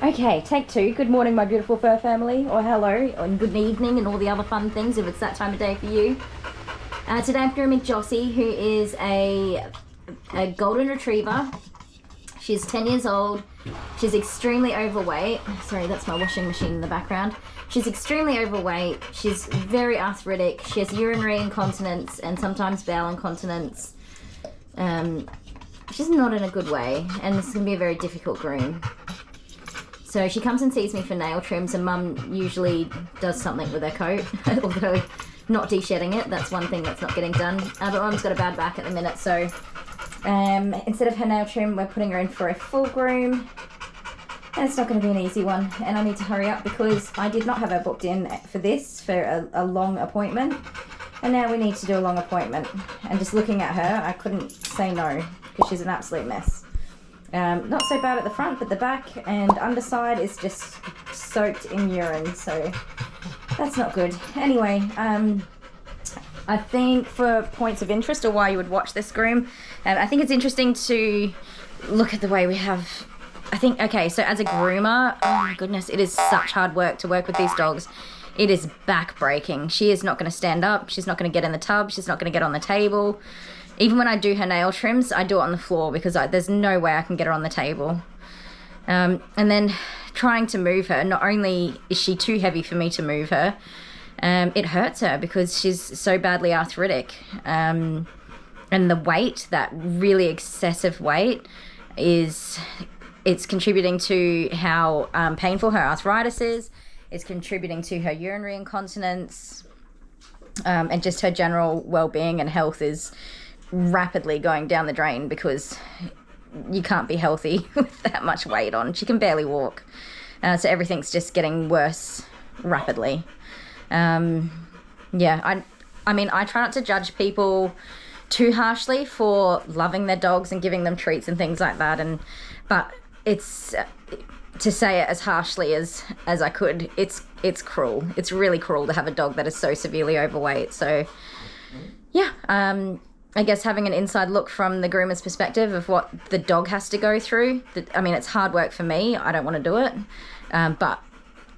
Okay, take two. Good morning, my beautiful fur family, or hello, and good evening, and all the other fun things if it's that time of day for you. Today I'm grooming Jossie, who is a golden retriever. She's 10 years old. She's extremely overweight. Sorry, that's my washing machine in the background. She's extremely overweight. She's very arthritic. She has urinary incontinence and sometimes bowel incontinence. She's not in a good way, and this is going to be a very difficult groom. So she comes and sees me for nail trims, and Mum usually does something with her coat, although not de-shedding it. That's one thing that's not getting done. But Mum's got a bad back at the minute, so instead of her nail trim, we're putting her in for a full groom. And it's not going to be an easy one, and I need to hurry up because I did not have her booked in for this, for a long appointment. And now we need to do a long appointment. And just looking at her, I couldn't say no because she's an absolute mess. Not so bad at the front, but the back and underside is just soaked in urine, so that's not good. Anyway, I think for points of interest or why you would watch this groom, I think it's interesting to look at the way we have, I think, okay, so as a groomer, oh my goodness, it is such hard work to work with these dogs. It is back-breaking. She is not going to stand up. She's not going to get in the tub. She's not going to get on the table. Even when I do her nail trims, I do it on the floor because there's no way I can get her on the table. And then trying to move her, not only is she too heavy for me to move her, it hurts her because she's so badly arthritic. And the weight, that really excessive weight, it's contributing to how painful her arthritis is. It's contributing to her urinary incontinence, and just her general well-being and health is rapidly going down the drain because you can't be healthy with that much weight on. She can barely walk. So everything's just getting worse rapidly. Yeah, I mean, I try not to judge people too harshly for loving their dogs and giving them treats and things like that. But it's, to say it as harshly as I could, it's cruel. It's really cruel to have a dog that is so severely overweight. So yeah, I guess having an inside look from the groomer's perspective of what the dog has to go through. I mean, it's hard work for me. I don't want to do it. But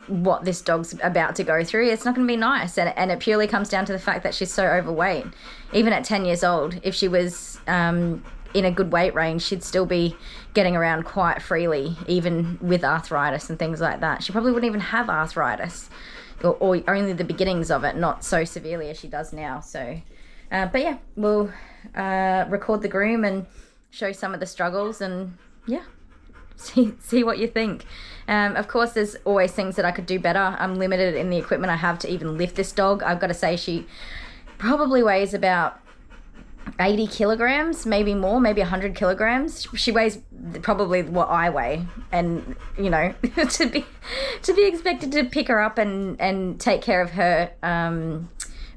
what this dog's about to go through, it's not going to be nice. And it purely comes down to the fact that she's so overweight. Even at 10 years old, if she was in a good weight range, she'd still be getting around quite freely, even with arthritis and things like that. She probably wouldn't even have arthritis, or only the beginnings of it, not so severely as she does now. So... but yeah, we'll record the groom and show some of the struggles and yeah, see what you think. Of course, there's always things that I could do better. I'm limited in the equipment I have to even lift this dog. I've got to say she probably weighs about 80 kilograms, maybe more, maybe 100 kilograms. She weighs probably what I weigh, and you know, to be expected to pick her up and take care of her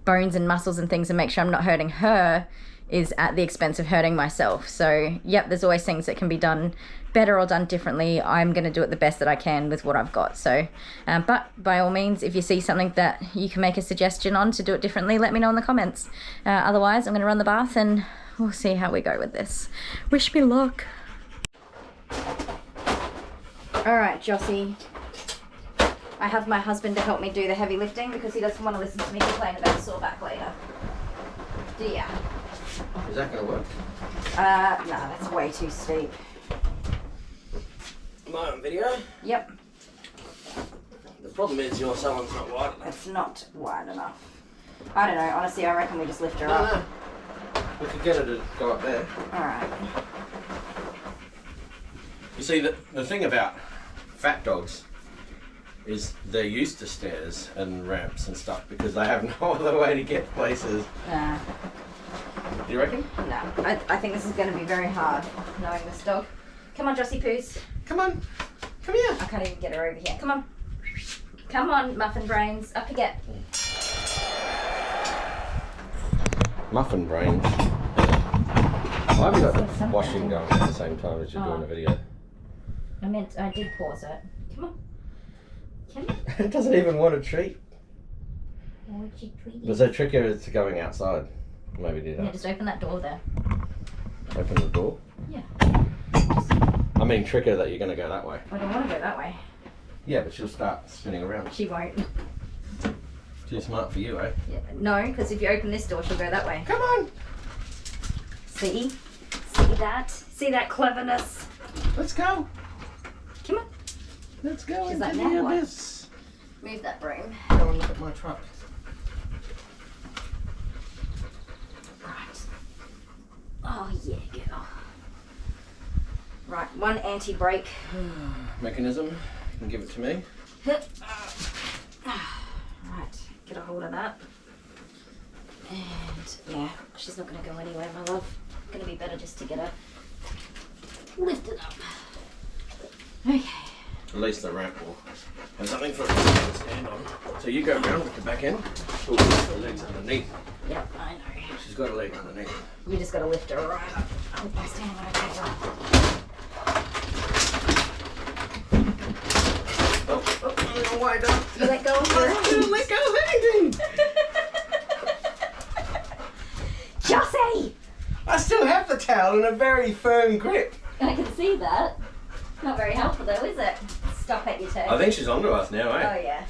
bones and muscles and things and make sure I'm not hurting her is at the expense of hurting myself. So yep, there's always things that can be done better or done differently. I'm going to do it the best that I can with what I've got. So but by all means, if you see something that you can make a suggestion on to do it differently, let me know in the comments. Otherwise, I'm going to run the bath and we'll see how we go with this. Wish me luck. Alright, Jossie, I have my husband to help me do the heavy lifting because he doesn't want to listen to me complain about a sore back later. Yeah. Is that going to work? No, that's way too steep. Am I on video? Yep. The problem is your salon's not wide enough. It's not wide enough. I don't know, honestly, I reckon we just lift her up. No. We could get her to go up there. Alright. You see, the thing about fat dogs is they're used to stairs and ramps and stuff because they have no other way to get places. Nah. Do you reckon? No. I think this is going to be very hard, knowing this dog. Come on, Jossie Poos. Come on. Come here. I can't even get her over here. Come on. Come on, muffin brains. Up you get. Muffin brains. Why have you got the washing going at the same time as you're doing the video? I did pause it. Come on. Come on. It doesn't even want a treat. Oh, she tweeted. Was that trickier to going outside? Maybe do that. Yeah, just open that door there. Open the door? Yeah. I mean trickier that you're going to go that way. I don't want to go that way. Yeah, but she'll start spinning around. She won't. Too smart for you, eh? Yeah. No, because if you open this door, she'll go that way. Come on! See? See that? See that cleverness? Let's go! Come on. Let's go She's into like, the now what? abyss. Move that broom. Go and look at my truck. Right. Oh, yeah, girl. Right, one anti-brake. Mechanism. You can give it to me. Right, get a hold of that. And yeah, she's not going to go anywhere, my love. It's going to be better just to get her lifted up. Okay. At least the ramp will have something for her to stand on. So you go around with the back end. Oh, her legs underneath. Yep, I know. She's got a leg underneath. You just got to lift her right up. I'm standing on her table. Oh, wide up. You let go of her. I didn't let go of anything. Jossie! I still have the towel in a very firm grip. I can see that. Not very helpful though, is it? Stop at your toe. I think she's onto us now, Oh eh? yeah.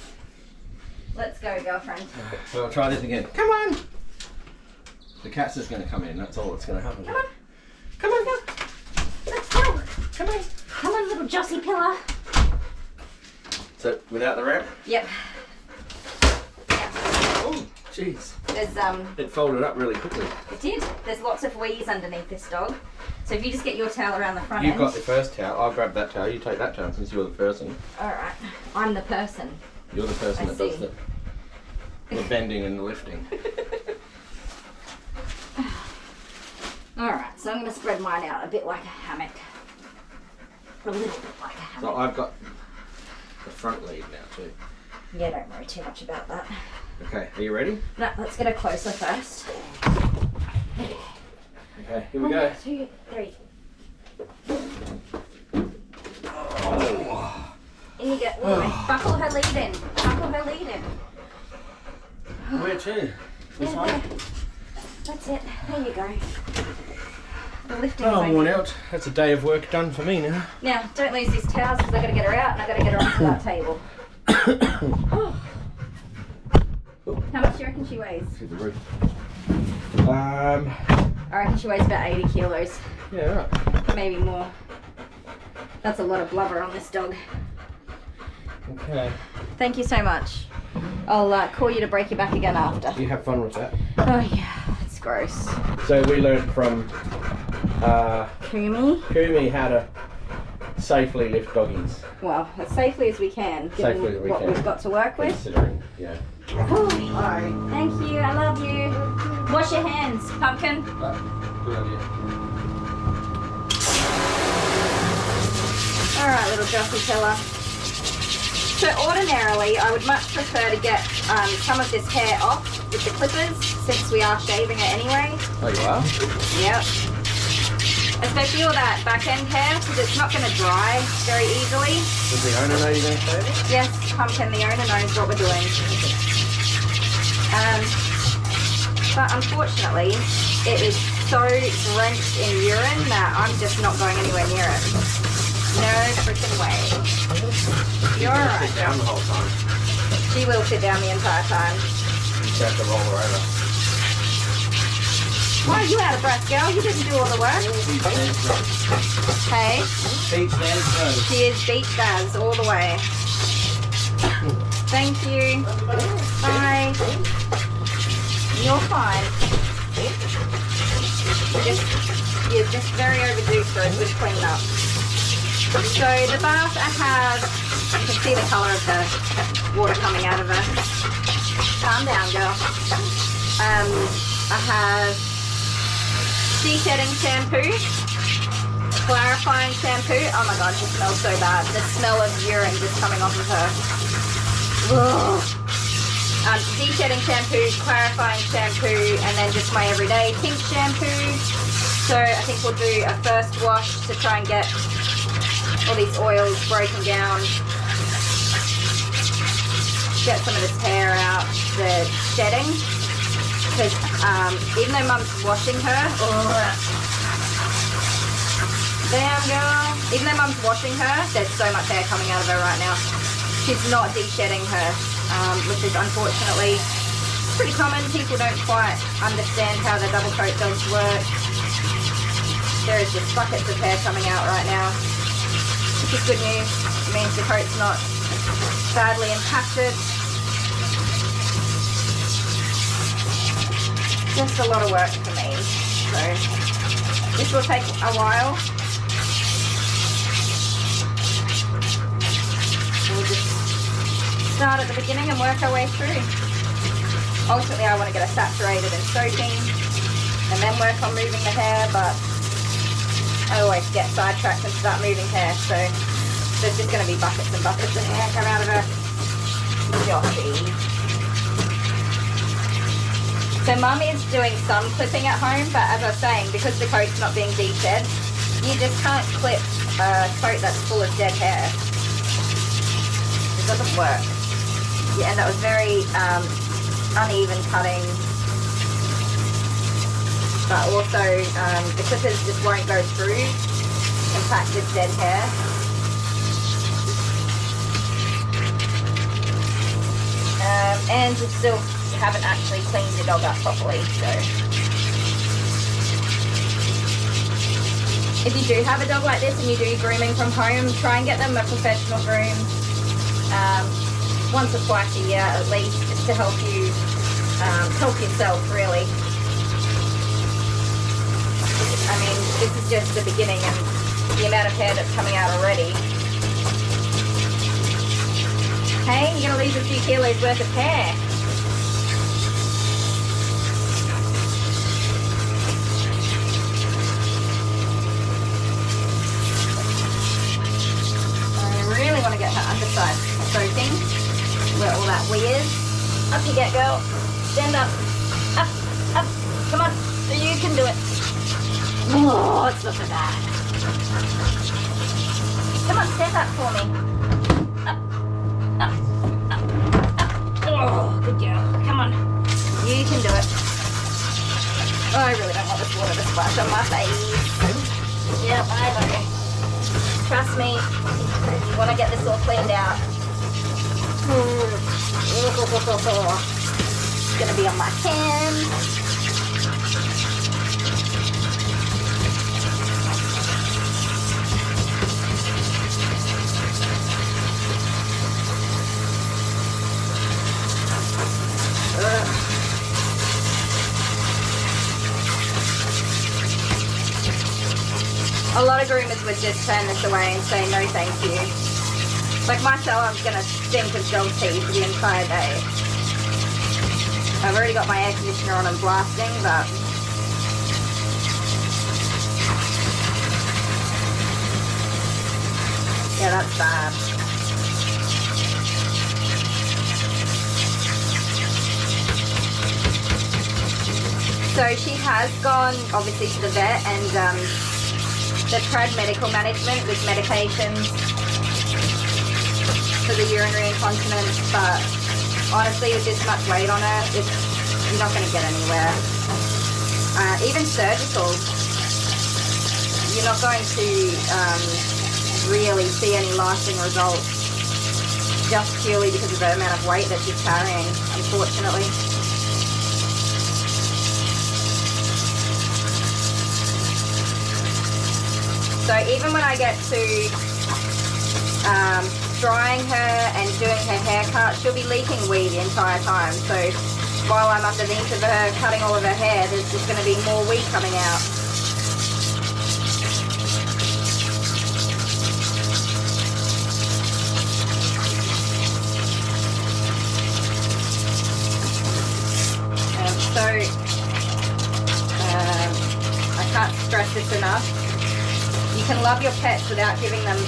Let's go, girlfriend. So I'll try this again. Come on! The cat's just going to come in, that's all that's going to happen. Come on. Come on, go! Let's go. Come on! Come on, little Jossie pillar. So, without the ramp? Yep. Oh, jeez. There's It folded up really quickly. it did. There's lots of wheeze underneath this dog. So if you just get your towel around the front You've end. got the first towel, I'll grab that towel, you take that towel since you're the person. Alright. I'm the person. You're the person I that does see. the bending and the lifting. Alright, so I'm going to spread mine out a bit like a hammock. A little bit like a hammock. So I've got the front lead now too. Yeah, don't worry too much about that. Okay, are you ready? No, let's get her closer first. Okay, here we go. 1, 2, 3. Oh. In you go. Buckle her lead in. Buckle her lead in. Where to? This Yeah, one? there. That's it. There you go. The lifting Oh, I'm thing. worn out. That's a day of work done for me now. Now, don't lose these towels because I've got to get her out and I've got to get her onto that table. How much do you reckon she weighs? Through the roof. I reckon she weighs about 80 kilos. Yeah, right. Maybe more. That's a lot of blubber on this dog. Okay. Thank you so much. I'll call you to break your back again after. You have fun with that. Oh yeah, it's gross. So we learned from Kumi? Kumi how to safely lift doggies. Well, as safely as we can, given Safely as we what can. we've got to work with. Considering, yeah. Oh, thank you, I love you. Wash your hands, pumpkin. Good idea. Alright, little Jossie fella. So ordinarily, I would much prefer to get some of this hair off with the clippers, since we are shaving it anyway. Oh, you are? Yep. Especially all that back end hair, because it's not going to dry very easily. Does the owner know you're going to shave it? Yes, Pumpkin, the owner knows what we're doing. But unfortunately, it is so drenched in urine that I'm just not going anywhere near it. No freaking way. You're alright. Sit down the whole time. She will sit down the entire time. You just have to roll her over. Why are you out of breath, girl? You didn't do all the work. Hey, Beach Dance Rose. she is beach baths all the way. Thank you. Bye. You're fine. You're just very overdue for a good clean up. So the bath I have, you can see the colour of the water coming out of her. Calm down, girl. I have de-shedding shampoo, clarifying shampoo. Oh my god, she smells so bad. The smell of urine just coming off of her. De-shedding shampoo, clarifying shampoo, and then just my everyday pink shampoo. So I think we'll do a first wash to try and get all these oils broken down. Get some of this hair out, the shedding. Because even though Mum's washing her, damn girl, even though Mum's washing her, there's so much hair coming out of her right now. she's not de-shedding her, which is unfortunately pretty common. People don't quite understand how the double coat dogs work. There is just buckets of hair coming out right now, which is good news. It means the coat's not badly impacted. Just a lot of work for me, so this will take a while. We'll just start at the beginning and work our way through. Ultimately, I want to get her saturated and soaking and then work on moving the hair, but I always get sidetracked and start moving hair, so there's just going to be buckets and buckets of hair come out of her. Jossie. So Mum is doing some clipping at home, but as I was saying, because the coat's not being de-shed, you just can't clip a coat that's full of dead hair. It doesn't work. You end up with very uneven cutting, but also the clippers just won't go through compacted dead hair. And you still haven't actually cleaned your dog up properly, so if you do have a dog like this and you do grooming from home, try and get them a professional groom once or twice a year at least, just to help you help yourself, really. I mean, this is just the beginning, and the amount of hair that's coming out already. Hey, you're gonna lose a few kilos worth of hair. I really want to get her underside soaking, where all that wee is. Up you get, girl. Stand up. Up, up. Come on. You can do it. Oh, it's not so bad. Come on, stand up for me. Up, up, up, up. Oh, good girl. Come on. You can do it. Oh, I really don't want this water to splash on my face. Yep, I know. Trust me, you want to get this all cleaned out. It's going to be on my hands. A lot of groomers would just turn this away and say no thank you. Like myself, I'm going to stink of dog tea for the entire day. I've already got my air conditioner on and blasting, but yeah, that's bad. So she has gone obviously to the vet, and they've tried medical management with medications for the urinary incontinence, but honestly with this much weight on her, you're not going to get anywhere. Even surgical, you're not going to really see any lasting results just purely because of the amount of weight that she's carrying, unfortunately. So even when I get to drying her and doing her haircut, she'll be leaking wee the entire time. So while I'm underneath of her cutting all of her hair, there's just going to be more wee coming out. I can't stress this enough. You can love your pets without giving them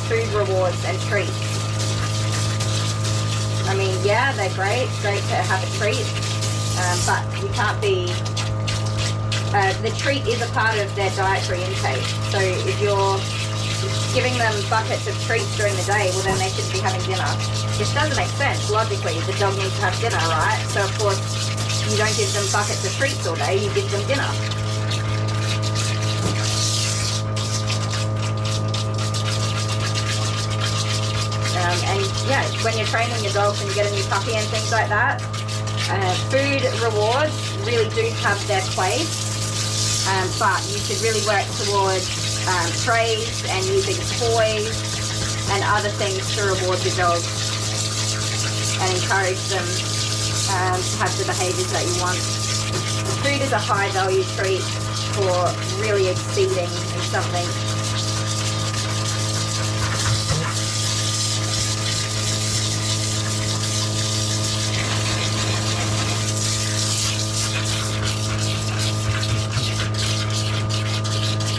food rewards and treats. I mean, yeah, they're great. It's great to have a treat, but you can't be... the treat is a part of their dietary intake. So if you're giving them buckets of treats during the day, well then they shouldn't be having dinner. This doesn't make sense. Logically, the dog needs to have dinner, right? So of course, you don't give them buckets of treats all day, you give them dinner. And yeah, when you're training your dogs and you get a new puppy and things like that, food rewards really do have their place, but you should really work towards trays and using toys and other things to reward your dog and encourage them to have the behaviours that you want. Food is a high value treat for really exceeding in something.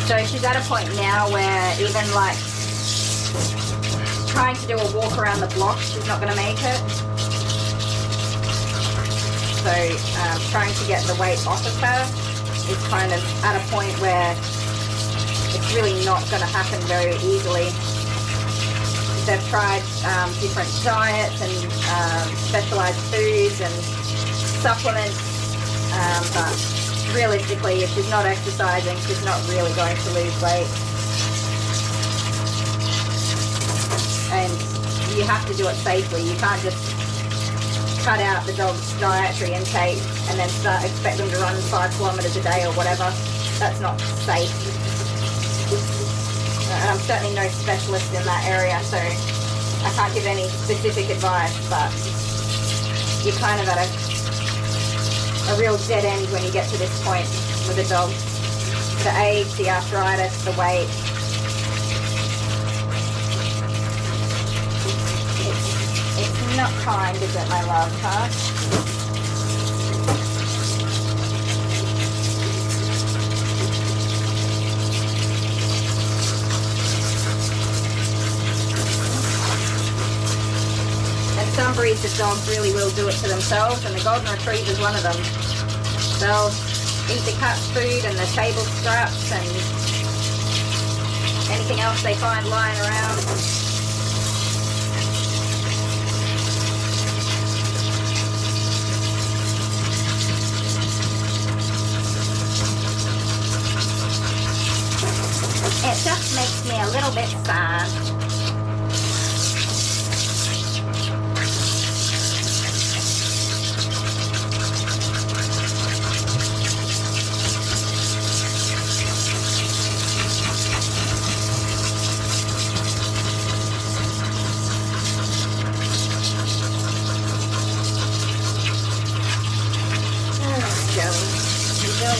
So she's at a point now where even like trying to do a walk around the block, she's not going to make it. So trying to get the weight off of her is kind of at a point where it's really not going to happen very easily. They've tried different diets and specialised foods and supplements, but realistically, if she's not exercising, she's not really going to lose weight. And you have to do it safely. You can't just cut out the dog's dietary intake and then expect them to run 5 kilometres a day or whatever. That's not safe. I'm certainly no specialist in that area, so I can't give any specific advice, but you're kind of at a real dead end when you get to this point with a dog. The age, the arthritis, the weight. It's not kind, is it, my love, huh? And some breeds of dogs really will do it to themselves, and the golden retriever is one of them. They'll eat the cat's food and the table scraps and anything else they find lying around. It just makes me a little bit sad.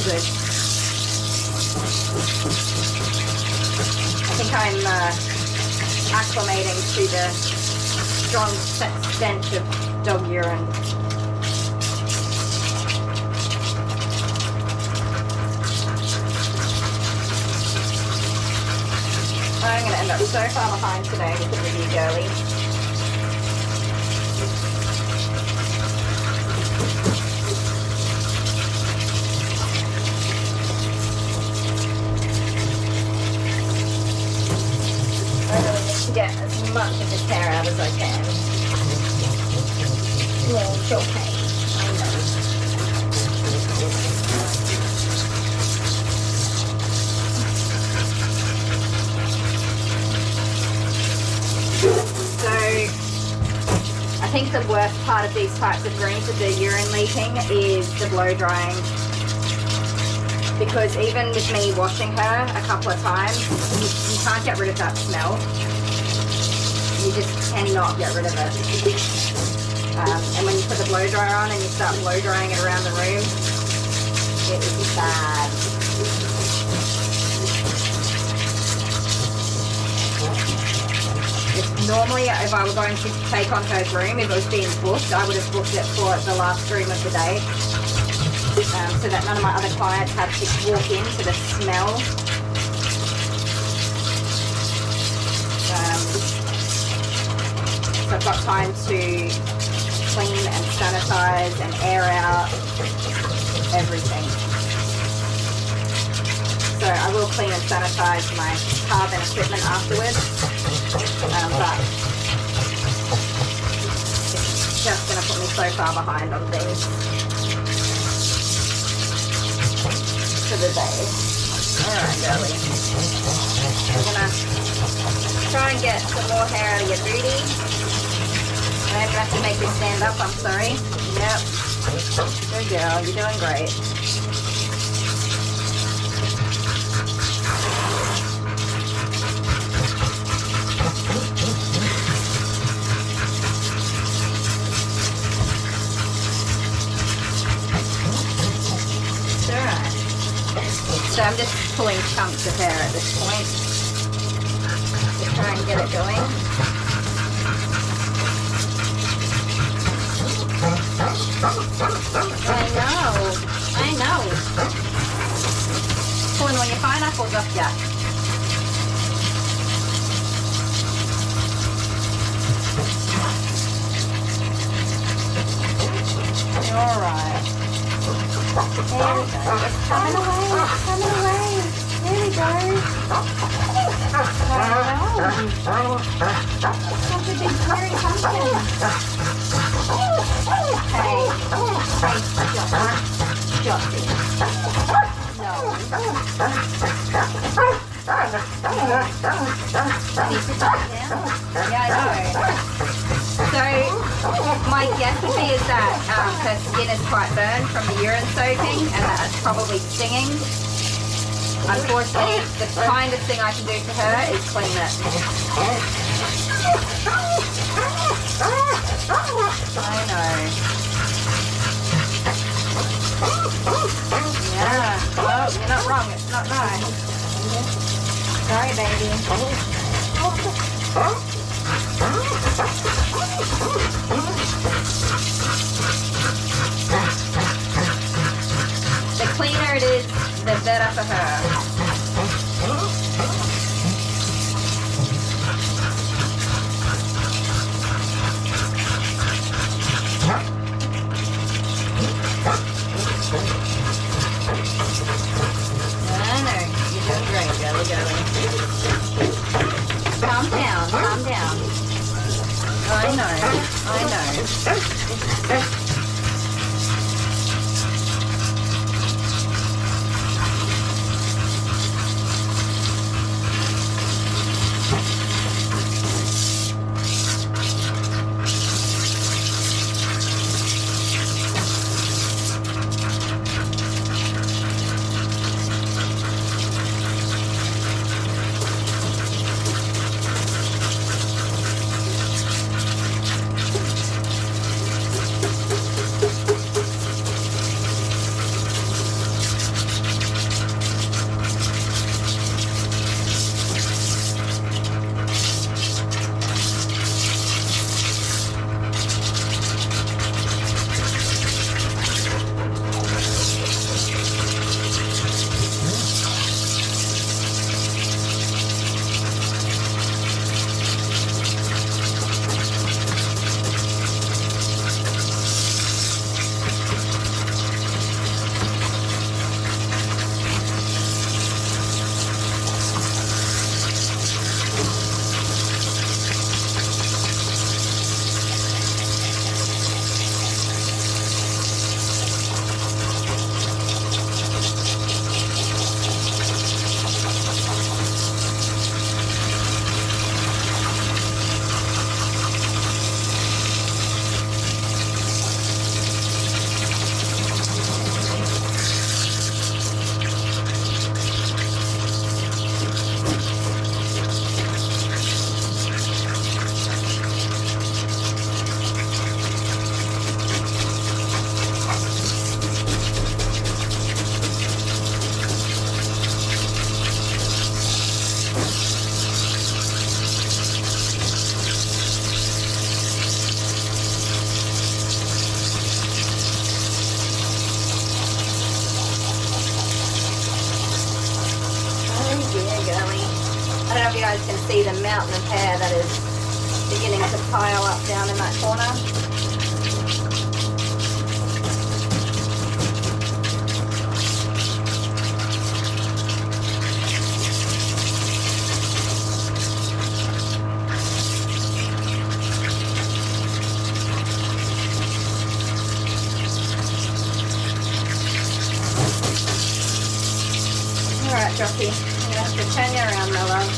Good. I think I'm acclimating to the strong stench of dog urine. I'm going to end up so far behind today because of you, girlie. Get as much of this hair out as I can. Well, it's okay. I know. So, I think the worst part of these types of grooms with the urine leaking is the blow drying. Because even with me washing her a couple of times, you can't get rid of that smell. You just cannot get rid of it. And when you put the blow dryer on and you start blow drying it around the room, it is bad. Normally, if I were going to take on her groom, if it was being booked, I would have booked it for the last groom of the day, so that none of my other clients had to walk into the smell. So I've got time to clean and sanitize and air out everything. So I will clean and sanitize my carbon equipment afterwards, but it's just going to put me so far behind on things for the day. Alright, girlie. I'm going to try and get some more hair out of your booty. have to make you stand up, I'm sorry. Yep. Good girl, you're doing great. It's alright. So I'm just pulling chunks of hair at this point to try and get it going. I know. Pulling all your pineapples off ya. You're alright. There we go. It's coming away. It's coming away. There we go. Wow. Such a big hairy pumpkin. Hey, Jossie. No. Need to sit down? Yeah, I know. So, my guess would be is that her skin is quite burned from the urine soaking and that's probably stinging. Unfortunately, the kindest thing I can do for her is clean it. I know. Yeah. Well, you're not wrong. It's not nice. Sorry, baby. The cleaner it is, the better for her. Calm down, calm down. I know. I don't know if you guys can see the mountain of hair that is beginning to pile up down in that corner. Alright, Jossie, I'm going to have to turn you around, my love.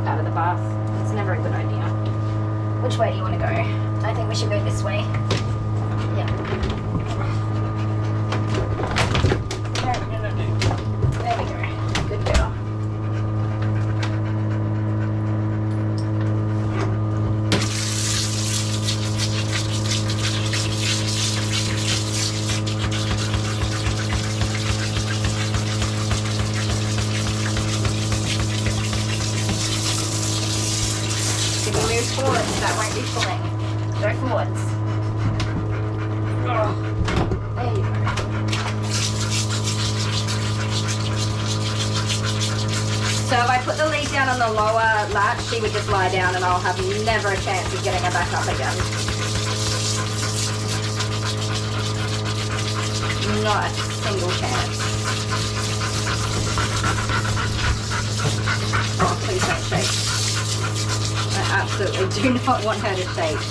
out of the bath. It's never a good idea. Which way do you want to go? I think we should go this way. Yeah. There we go. Good girl. Can you move forwards? That won't be pulling. Go forwards. Oh, there you go. So if I put the lead down on the lower latch, she would just lie down and I'll have never a chance of getting her back up again. Not a single chance. Oh, please don't shake. I absolutely do not want her to shake.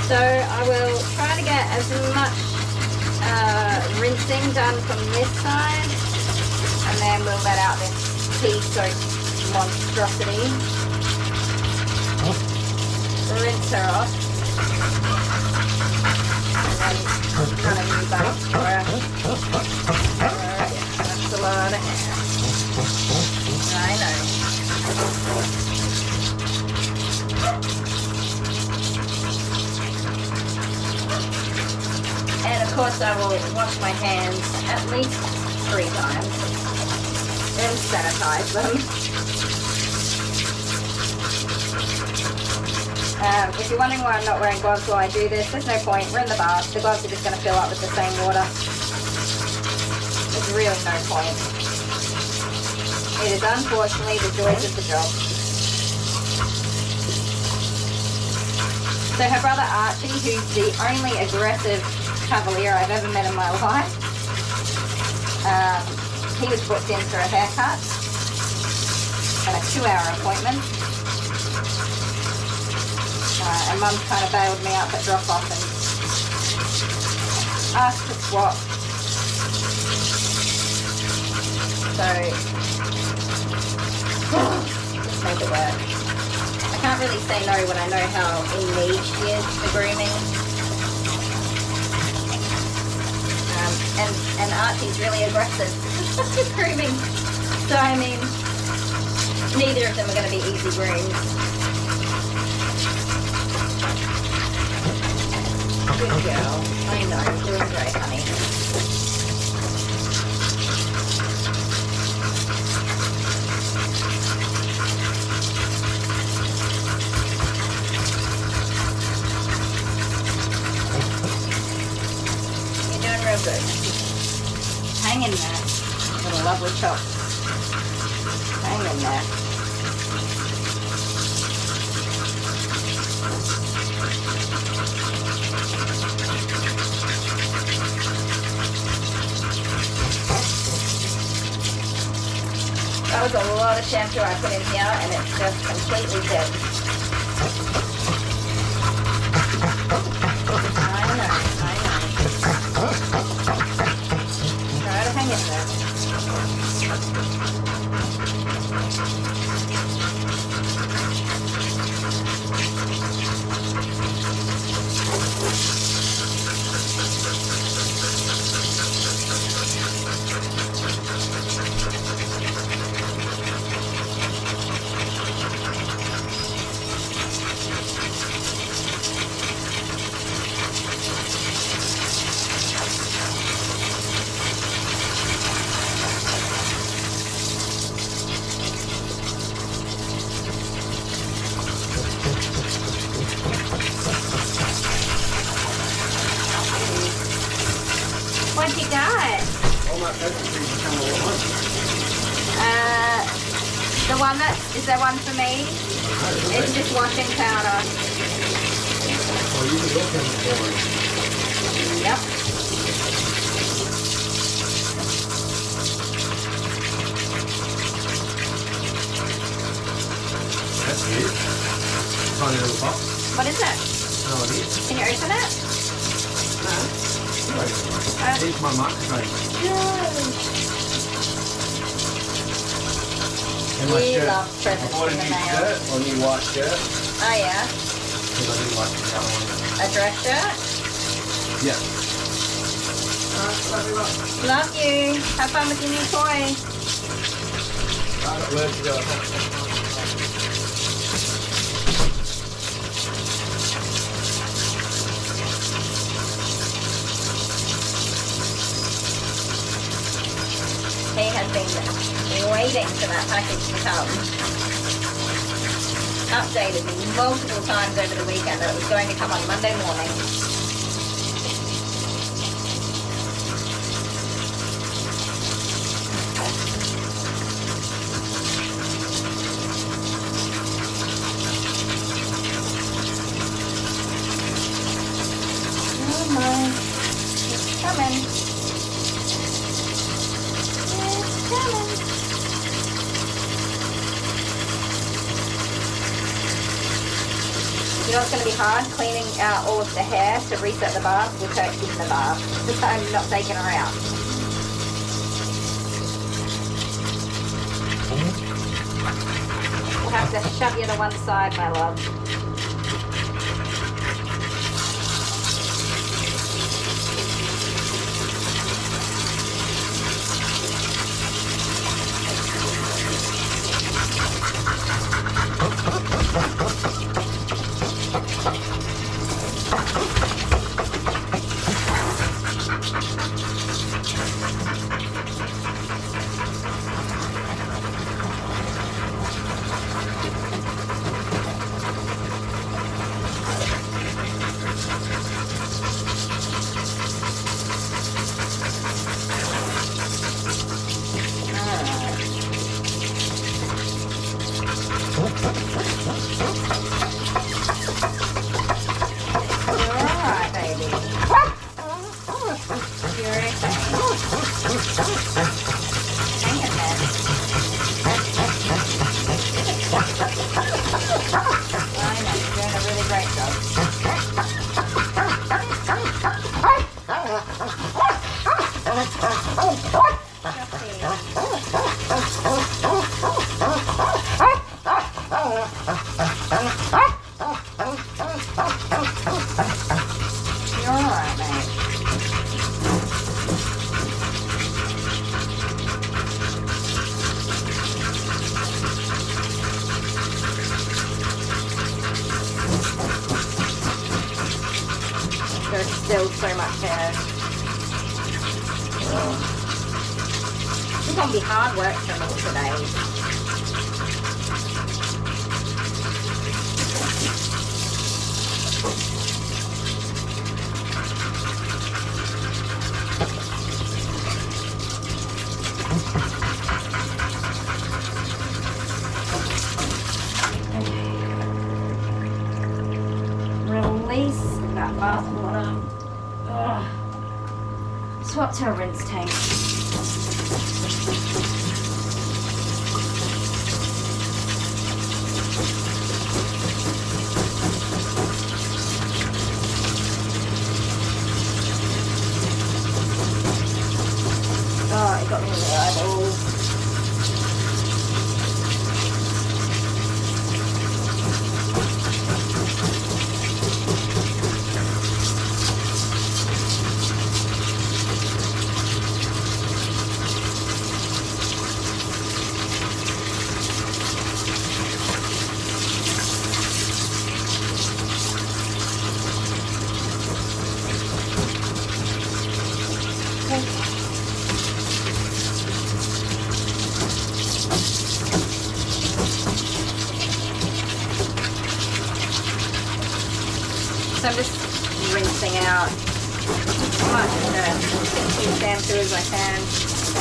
So I will try to get as much rinsing done from this side, and then we'll let out this pea-soaked monstrosity. Rinse her off, and then kind of move back for her. Alright, that's a lot of hair. I know. And of course I will wash my hands at least 3 times and sanitize them. If you're wondering why I'm not wearing gloves while I do this, there's no point. We're in the bath. The gloves are just going to fill up with the same water. There's really no point. It is unfortunately the joys of the job. So her brother Archie, who's the only aggressive cavalier I've ever met in my life, he was booked in for a haircut and a 2-hour appointment. And Mum kind of bailed me up at drop off and asked to swap. So, just make it work. I can't really say no when I know how in need she is for grooming. And Archie's really aggressive with grooming. So I mean, neither of them are going to be easy grooms. Good girl. I know, you're doing great, honey. You're doing real good. Hang in there, little lovely chop. Hang in there. That was a lot of shampoo I put in here, and it's just completely dead. I know. Try to hang in there. The one that is there one for me? It's just washing powder. Oh, you can look in the board. Yep. That's it. Tiny little box. What is it? No idea. Can you open it? Here's my microphone. And my We shirt. love I presents bought a in the new mail. shirt, or new white shirt, Oh yeah. because I didn't like the other one. A dress shirt. Yeah. Love you. Have fun with your new toy. I got work to go. He has been waiting for that package to come. Updated me multiple times over the weekend that it was going to come on Monday morning. Oh my, it's coming. You know it's going to be hard cleaning out all of the hair to reset the bath with her in the bath. Because I'm not taking her out. We'll have to shove you to one side, my love. Alright, baby. You're okay. Hang in there. I know, you're doing a really great job. You're alright, mate. There's still so much hair. This is gonna be hard work for me today. Release that bath water. Ugh. Swapped her rinse tank. Oh, it got me in the eyeballs. So I'm just rinsing out as much shampoo as I can.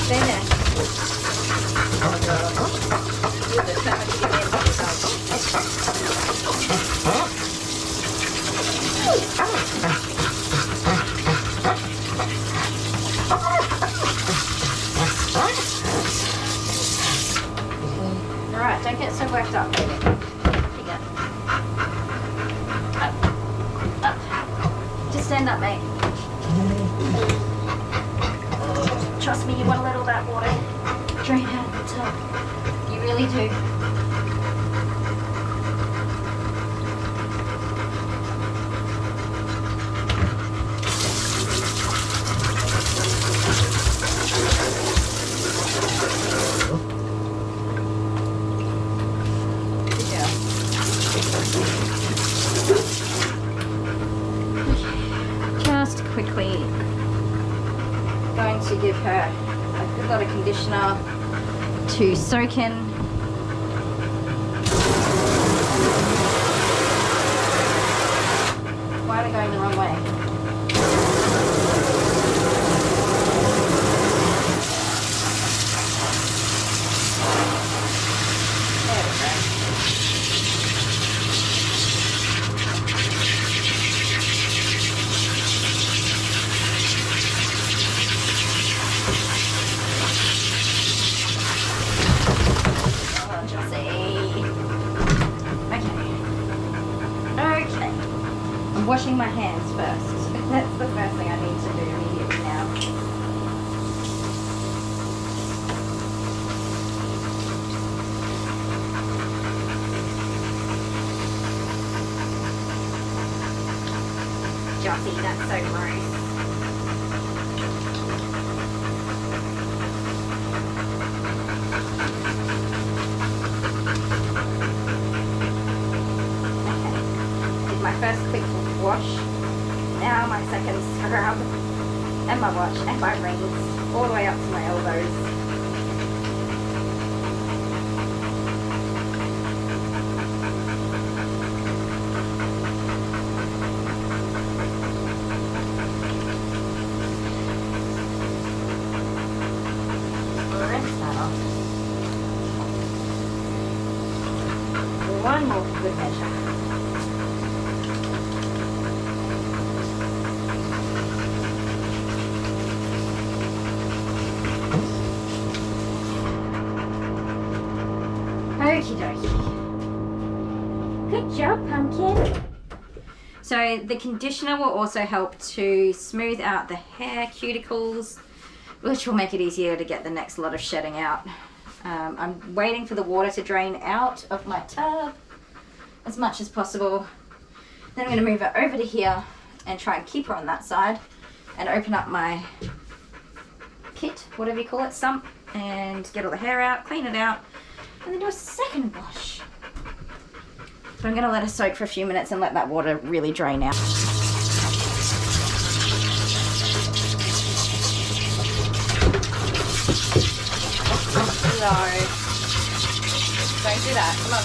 Stay there. You're determined to get in for yourself. Alright, don't get so worked up, baby. Here you go. Up. Just stand up, mate. Trust me, you want to let all that water drain out of the tub. You really do. Just quickly going to give her a good lot of conditioner to soak in. Why are we going the wrong way? There we go. Washing my hands first. That's the first thing I need to do immediately now. Jossie, that's so gross. My first quick wash, now my second scrub, and my wash, and my rings, all the way up to my elbows. Rinse that off. One more for good measure. Okie dokie. Good job, pumpkin. So the conditioner will also help to smooth out the hair cuticles, which will make it easier to get the next lot of shedding out. I'm waiting for the water to drain out of my tub as much as possible. Then I'm going to move her over to here and try and keep her on that side and open up my pit, whatever you call it, sump, and get all the hair out, clean it out, and then do a second wash. So I'm going to let her soak for a few minutes and let that water really drain out. No. Don't do that. Come on.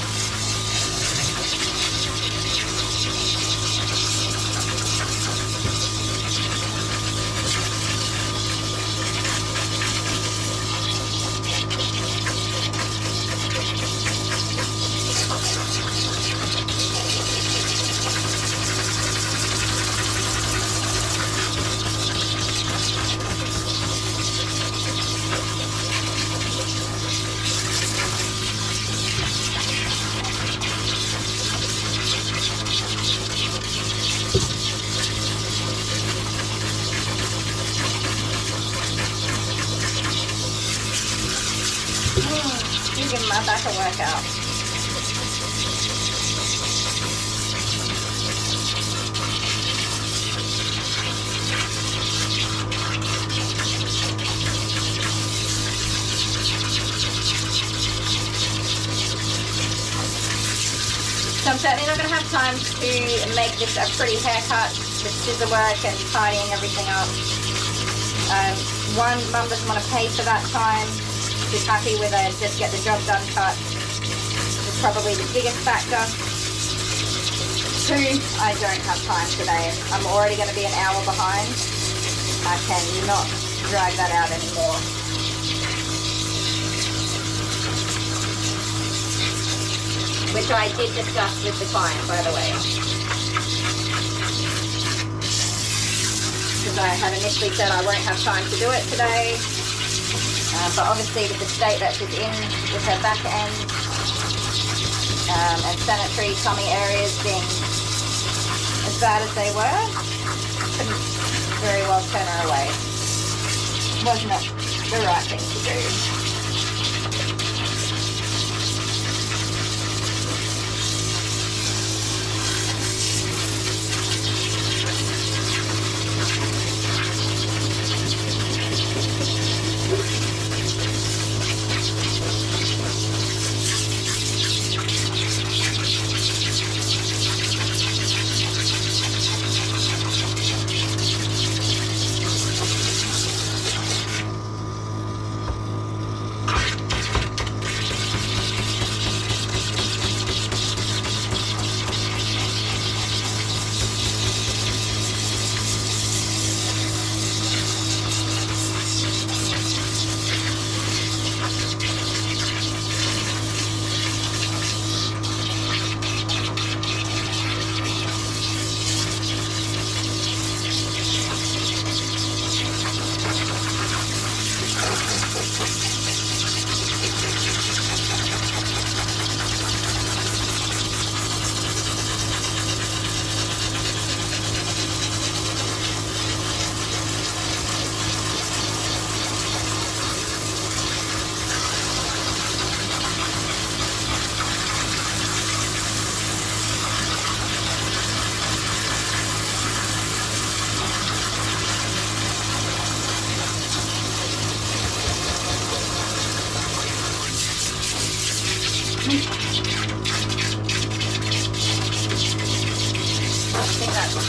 Give my back a workout. So I'm certainly not going to have time to make this a pretty haircut with scissor work and tidying everything up. One, Mum doesn't want to pay for that time. She's happy with a just get the job done cut. It's probably the biggest factor. Two, I don't have time today. I'm already going to be an hour behind. I cannot drag that out anymore. Which I did discuss with the client, by the way. Because I had initially said I won't have time to do it today. But obviously with the state that she's in with her back end and sanitary tummy areas being as bad as they were, couldn't very well turn her away. Wasn't it the right thing to do?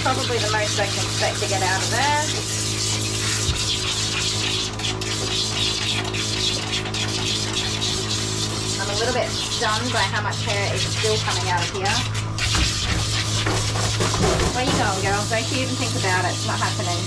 Probably the most I can expect to get out of there. I'm a little bit stunned by how much hair is still coming out of here. Where you going, girl? Don't you even think about it. It's not happening.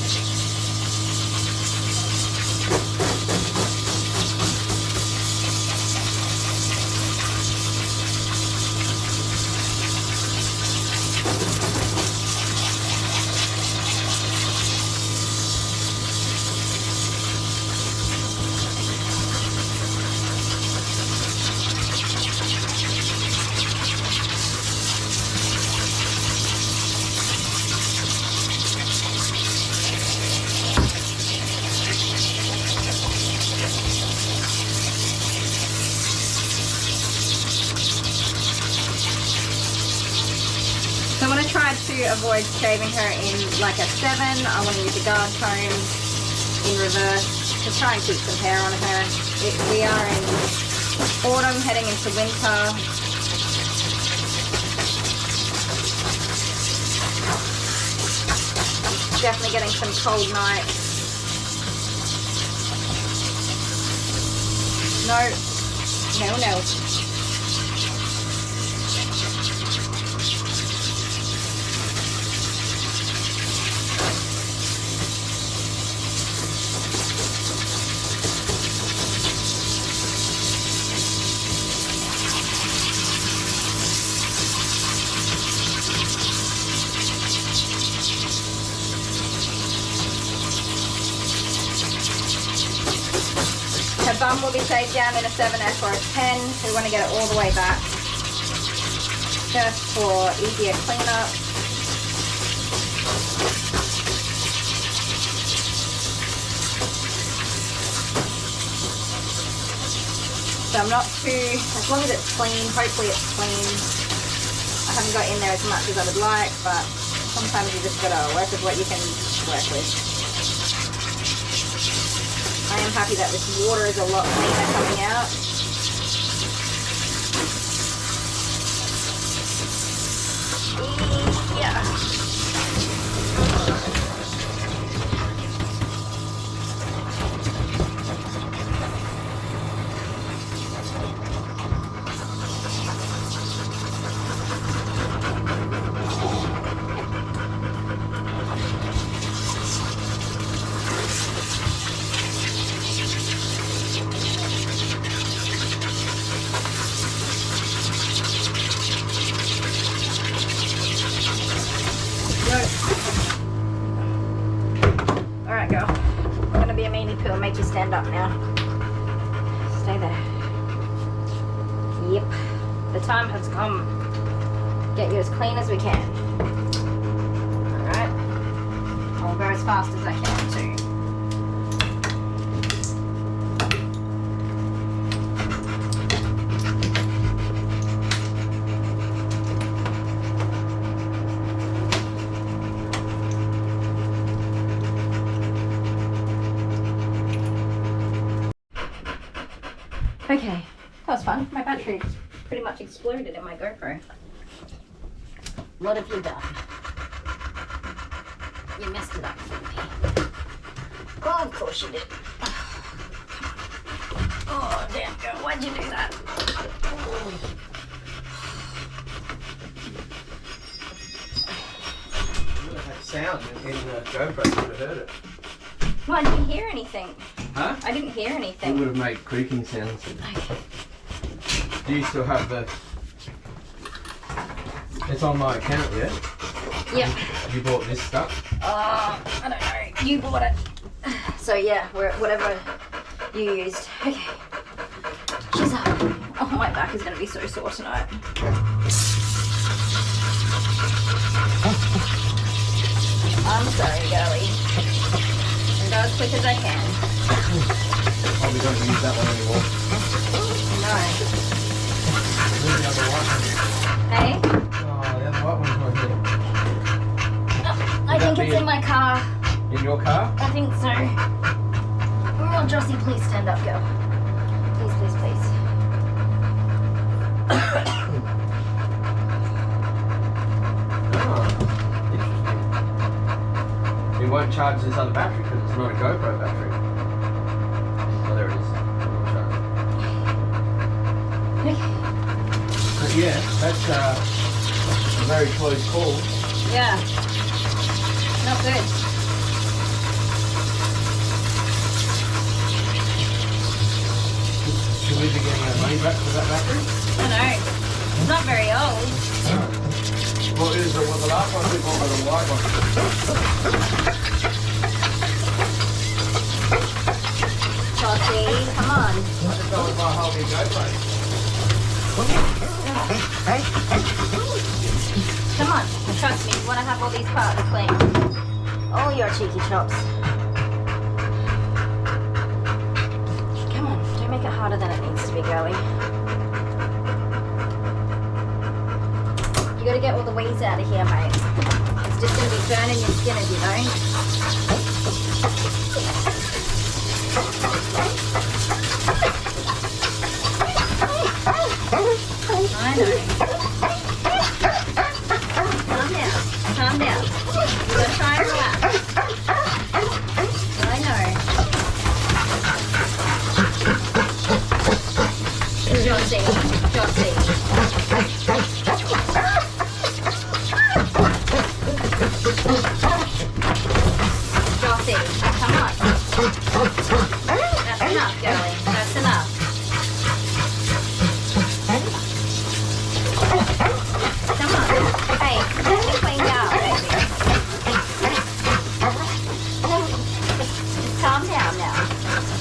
So I want to try to avoid shaving her in like a 7. I want to use a guard comb in reverse to try and keep some hair on her. We are in autumn, heading into winter. Definitely getting some cold nights. No. Her bum will be shaved down in a 7S or a 10. We want to get it all the way back, just for easier cleanup. So I'm not too, as long as it's clean, hopefully it's clean. I haven't got in there as much as I would like, but sometimes you just gotta work with what you can work with. I am happy that this water is a lot cleaner coming out. Yeah. make you stand up now. Stay there. Yep. The time has come. Get you as clean as we can. Alright. I'll go as fast as I can too. Okay, that was fun. My battery pretty much exploded in my GoPro. What have you done? You messed it up for me. Oh, of course you did. Oh, damn girl, why'd you do that? Oh. You would have had sound in the GoPro, you would have heard it. No, I didn't hear anything. Huh? I didn't hear It anything. would have made creaking sounds. Okay. Do you still have the... It's on my account, yeah? Yep. You bought this stuff? I don't know. You bought it. So yeah, whatever you used. Okay. She's up. Oh, my back is going to be so sore tonight. I'm sorry, girlie. And go as quick as I can. Probably don't use that one anymore. No. Where's the other white one? Hey? Oh, the other white one's right here. I think it's in my car. In your car? I think so. Oh, Jossie, please stand up, girl. Please, please, please. Oh, interesting. It won't charge this other battery because it's not a GoPro battery. Oh, there it is. Okay. But yeah, that's a very close call. Yeah. Not good. Should we be getting our money back for that battery? I know. It's not very old. What is it? Well, the last one we bought was a white one. Jossie, come on. I just thought we buy a whole new GoPro. Come on. Trust me, you want to have all these parts clean. All your cheeky chops. Come on. Don't make it harder than it needs to be, girlie. You gotta get all the weeds out of here, mate. It's just gonna be burning your skin if you don't. I know. Calm down. Calm down. You gotta try and relax. I know. Jossie. Jossie. Jossie, come on. That's enough, girlie. That's enough. Come on. Hey, let me clean you up, baby. Just calm down now.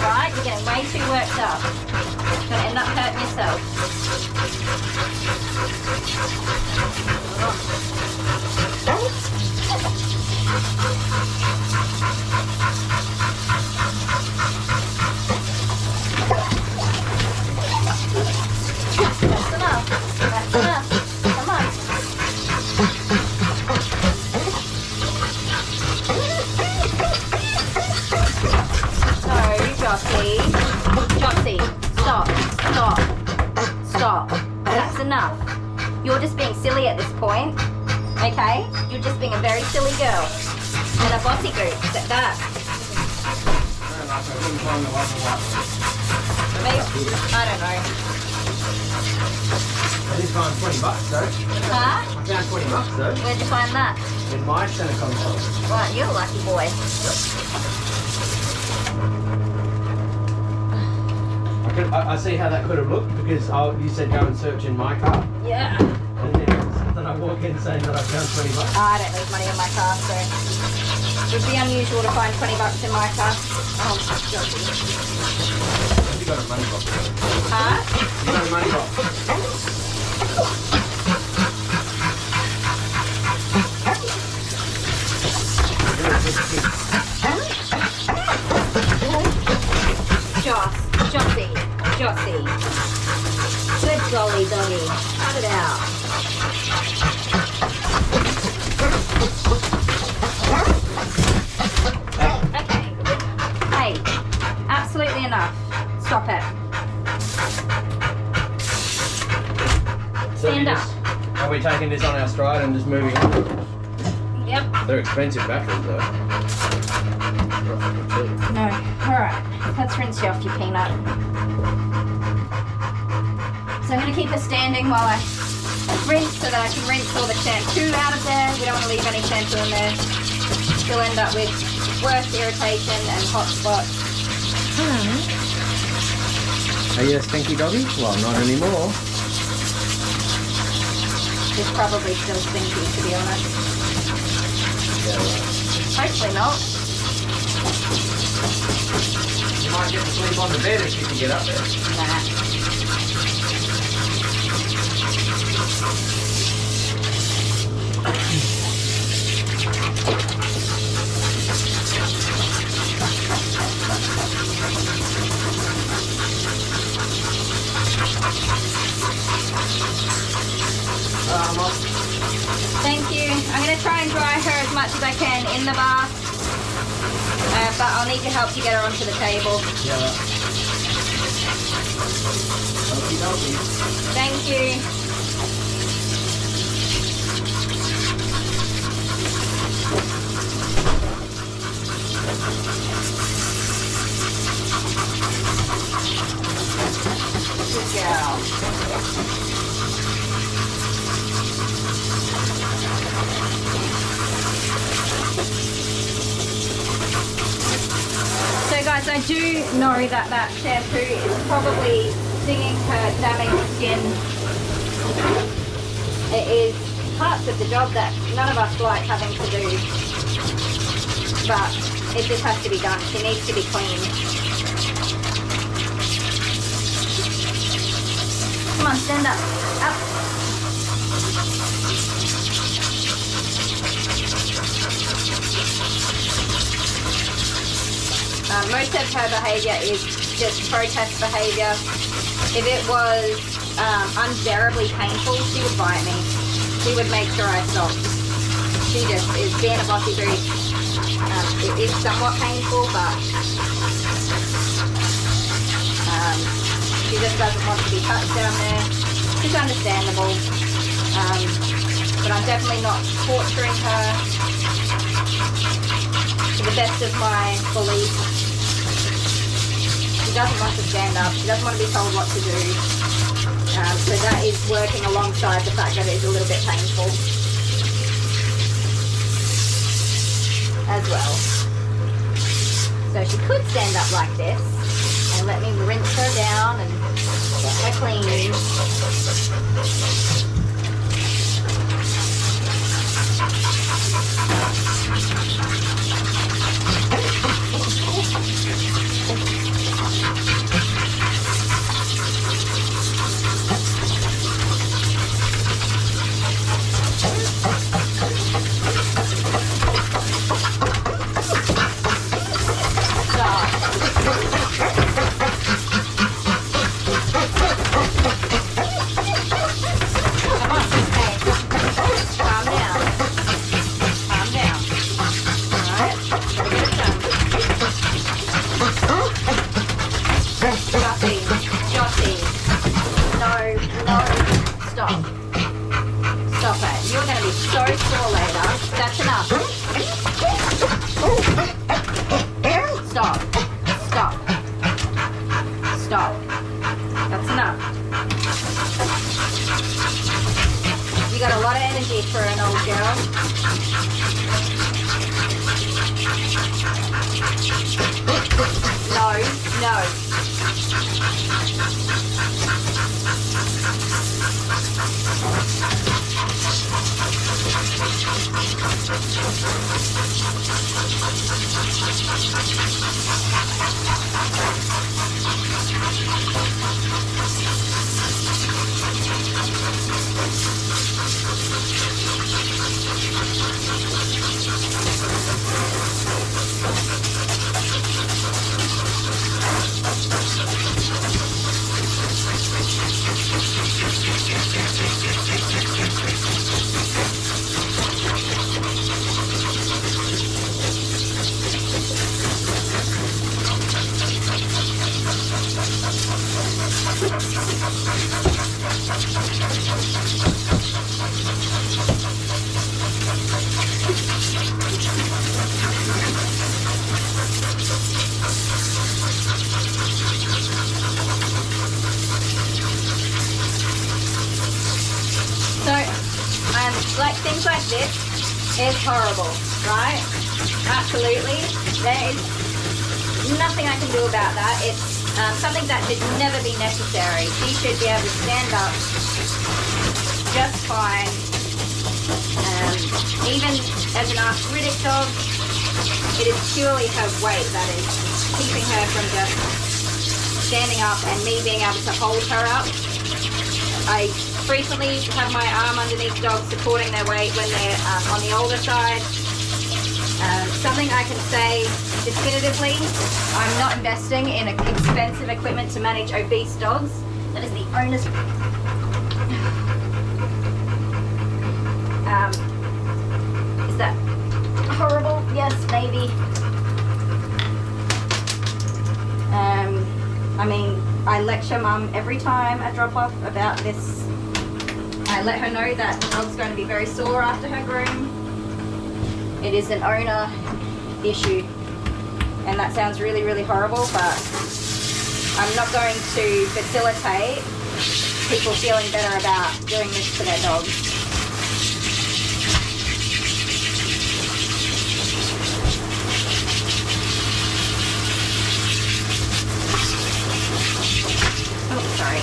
Right? You're getting way too worked up. You're gonna end up hurting yourself. That's enough. That's enough. Come on. No, Jossie. Jossie, stop. Stop. Stop. That's enough. You're just being silly at this point. Okay? You're just being a very silly girl. And a bossy goose at that. Fair enough, I couldn't find the other white one. Maybe, I don't know. I did find $20 though. Huh? I found $20 though. Where'd you find that? In my center console. Right, you're a lucky boy. I see how that could have looked because you said go and search in my car. Yeah. And then I walk in saying that I found $20. I don't leave money in my car, so. would be unusual to find $20 in my car. Oh, You got a money box. huh? You got a money box. Jossie. Good golly doggy. Cut it out. Okay. Hey, absolutely enough. Stop it. So Stand up. Are we taking this on our stride and just moving on? Yep. They're expensive batteries though. No. Alright. Let's rinse you off, you peanut. So I'm going to keep her standing while I rinse so that I can rinse all the shampoo out of there. We don't want to leave any shampoo in there. She'll end up with worse irritation and hot spots. Are you a stinky doggy? Well, not anymore. It's probably still stinky, to be honest. Yeah, right. Hopefully not. You might get to sleep on the bed if you can get up there. Nah. Thank you. I'm going to try and dry her as much as I can in the bath. But I'll need your help to get her onto the table. Yeah. Okie dokie. Thank you. Good girl. So guys, I do know that that shampoo is probably stinging her damaged skin. It is parts of the job that none of us like having to do, but it just has to be done. She needs to be cleaned. Come on, stand up. Up. Most of her behaviour is just protest behaviour. If it was unbearably painful, she would bite me. She would make sure I stopped. She just is being a bossy boo. It is somewhat painful, but she just doesn't want to be touched down there. It's understandable. But I'm definitely not torturing her. To the best of my belief, she doesn't want to stand up. She doesn't want to be told what to do. So that is working alongside the fact that it is a little bit painful as well. So she could stand up like this and let me rinse her down and get her clean. Jossie, no, stop it. You're going to be so sore later. That's enough. Stop. That's enough. You got a lot of energy for an old girl. No. Like things like this is horrible, right? Absolutely. There is nothing I can do about that. It's something that should never be necessary. She should be able to stand up just fine. Even as an arthritic dog, it is purely her weight that is keeping her from just standing up and me being able to hold her up. I frequently have my arm underneath dogs supporting their weight when they're on the older side. Something I can say definitively, I'm not investing in expensive equipment to manage obese dogs. That is the onus. Is that horrible? Yes, maybe. I mean, I lecture Mum every time I drop off about this. I let her know that the dog's going to be very sore after her groom. It is an owner issue, and that sounds really, really horrible, but I'm not going to facilitate people feeling better about doing this to their dogs. Oh, sorry.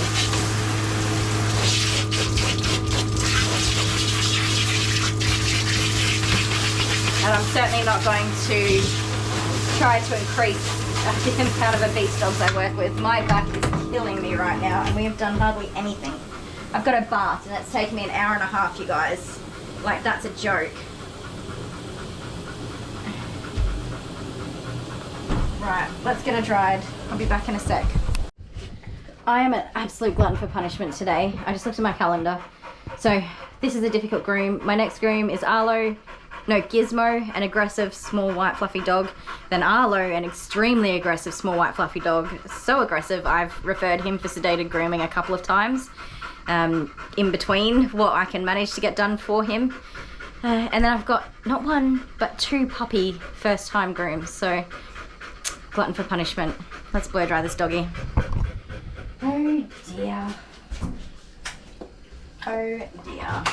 And I'm certainly not going to try to increase the amount of obese dogs I work with. My back is killing me right now, and we have done hardly anything. I've got a bath, and that's taken me an hour and a half, you guys. Like, that's a joke. Right, let's get her dried. I'll be back in a sec. I am an absolute glutton for punishment today. I just looked at my calendar. So, this is a difficult groom. My next groom is Gizmo, an aggressive small white fluffy dog. Then Arlo, an extremely aggressive small white fluffy dog. So aggressive, I've referred him for sedated grooming a couple of times. In between what I can manage to get done for him. And then I've got not one, but two puppy first time grooms. So, glutton for punishment. Let's blow dry this doggy. Oh dear. Oh dear.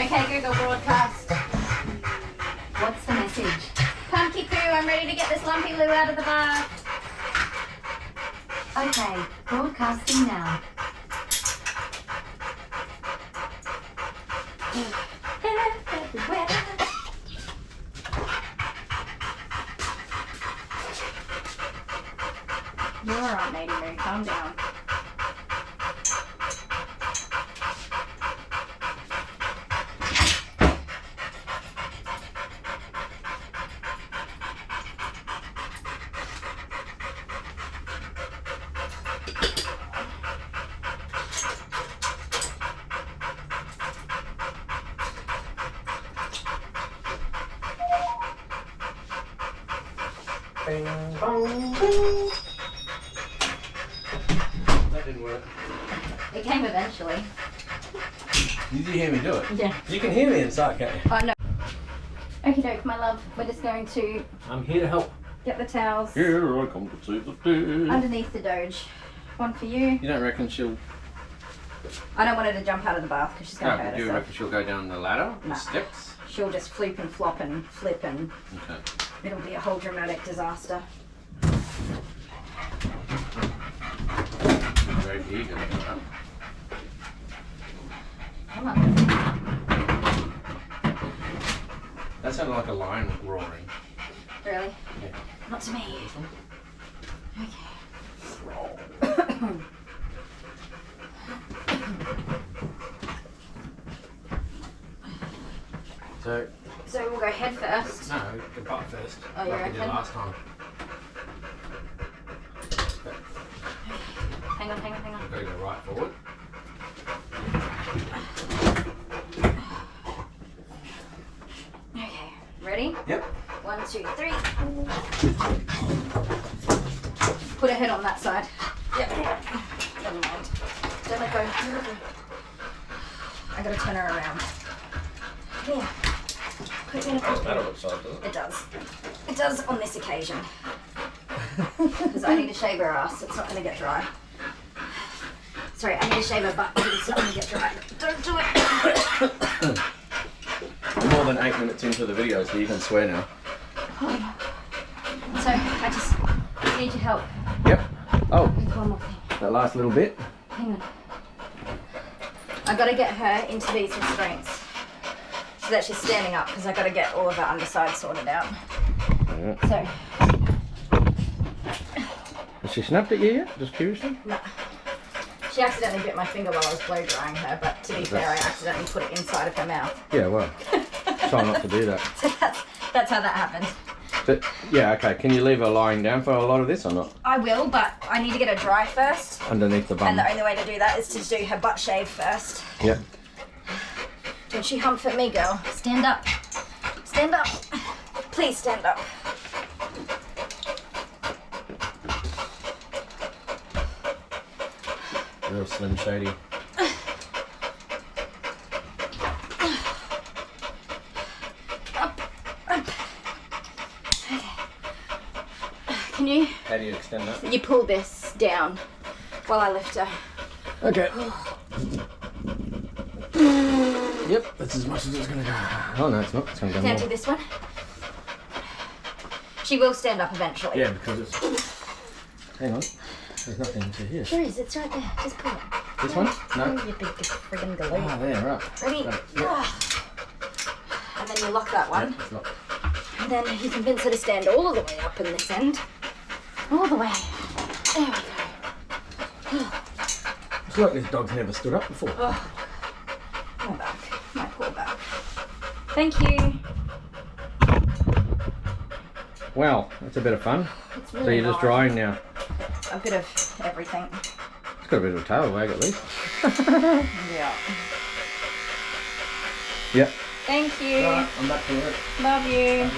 Okay, Google broadcast. What's the message? Punky poo, I'm ready to get this lumpy loo out of the bath. Okay, broadcasting now. Everywhere. You're alright, Matey Moo, calm down. Bing, bong, bing. That didn't work. It came eventually. Did you hear me do it? Yeah. You can hear me inside, can't you? Oh no. Okie doke, my love. We're just going to I'm here to help. get the towels Here I come to save the day. underneath the Doge. One for you. You don't reckon she'll... I don't want her to jump out of the bath because she's going to No, hurt do you herself. reckon she'll go down the ladder? Nah. The steps? She'll just flip and flop and flip and Okay. it'll be a whole dramatic disaster. Very eager. Come on. That sounded like a lion roaring. Really? Yeah. Not to me. This one? Okay. So we'll go head first. No, the butt first. Oh, you like we did reckon? last time. Hang on. Gotta go right forward. Okay, ready? Yep. 1, 2, 3. Put her head on that side. Yep. Never mind. Don't let go. I gotta turn her around. Here. Put me in a Doesn't matter what side, does it? It does. It does on this occasion. Because I need to shave her ass. It's not going to get dry. Sorry, I need to shave her butt. It's not going to get dry. Don't do it. More than 8 minutes into the video, so you can swear now. So I just need your help Yep. Oh, with one more thing. that last little bit. Hang on. I got to get her into these restraints so that she's standing up because I got to get all of her underside sorted out. Yeah. So, Has she snapped at you yet? Just curiously? no. She accidentally bit my finger while I was blow drying her, but to be fair, I accidentally put it inside of her mouth. Yeah, well, try not to do that. So that's how that happened. But, yeah, okay. Can you leave her lying down for a lot of this or not? I will, but I need to get her dry first. Underneath the bum. And the only way to do that is to do her butt shave first. Yep. Don't you hump at me, girl. Stand up. Stand up. Please stand up. Real Slim Shady. Up. Okay. Can you? How do you extend that? You pull this down while I lift her. Okay. Yep, that's as much as it's going to go. Oh, no, it's not. It's going to go Down to more. this one. She will stand up eventually. Yeah, because it's... Hang on. There's nothing to here. There is. It's right there. Just pull it. This one? No. Oh, you big friggin' galoot. Ah, there, right. Ready? Got it. Yep. And then you lock that one. Yep, it's locked. And then you convince her to stand all the way up in this end. All the way. There we go. It's like this dog's never stood up before. Oh, my back. My poor back. Thank you. Well, that's a bit of fun. It's So really you're just hard. drying now. A bit of everything. It's got a bit of a tail wag at least. Yeah. Yep. Thank you. Right, I'm back to work. Love you.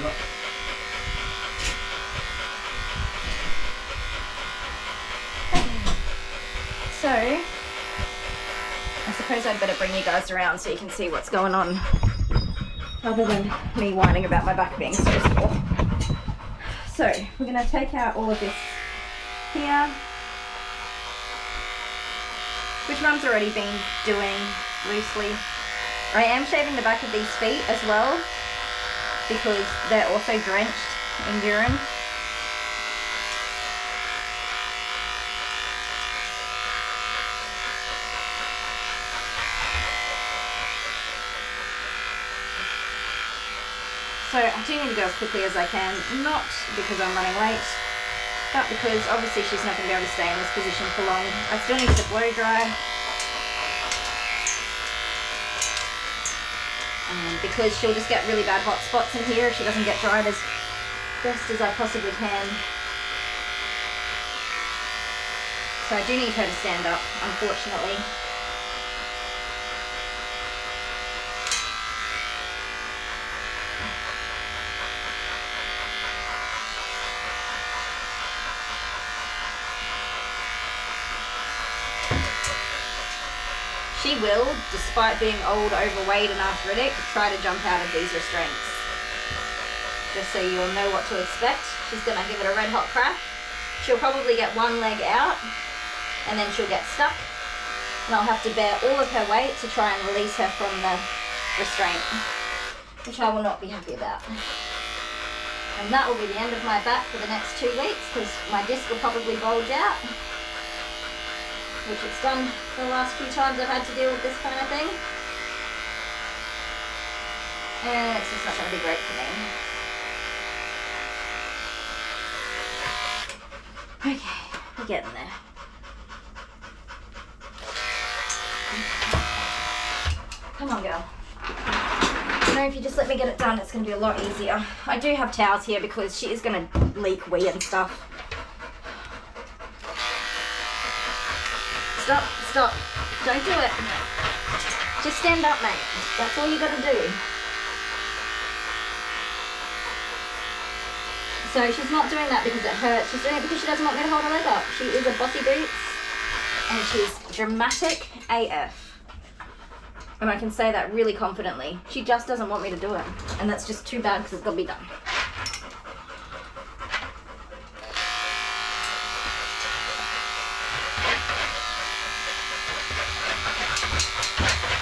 So, I suppose I'd better bring you guys around so you can see what's going on. Other than me whining about my back being so sore. So, we're going to take out all of this here, which Mum's already been doing loosely. I am shaving the back of these feet as well because they're also drenched in urine. So I do need to go as quickly as I can, not because I'm running late, but because obviously she's not going to be able to stay in this position for long. I still need to blow dry. Because she'll just get really bad hot spots in here if she doesn't get dried as best as I possibly can. So I do need her to stand up, unfortunately. She will, despite being old, overweight and arthritic, try to jump out of these restraints. Just so you'll know what to expect. She's gonna give it a red hot crack. She'll probably get one leg out and then she'll get stuck. And I'll have to bear all of her weight to try and release her from the restraint, which I will not be happy about. And that will be the end of my back for the next 2 weeks because my disc will probably bulge out, which it's done the last few times I've had to deal with this kind of thing. And it's just not going to be great for me. Okay, we're getting there. Come on, girl. You know, if you just let me get it done, it's going to be a lot easier. I do have towels here because she is going to leak wee and stuff. Stop, stop. Don't do it. Just stand up, mate. That's all you gotta do. So she's not doing that because it hurts. She's doing it because she doesn't want me to hold her leg up. She is a bossy boots and she's dramatic AF. And I can say that really confidently. She just doesn't want me to do it. And that's just too bad because it's gotta be done.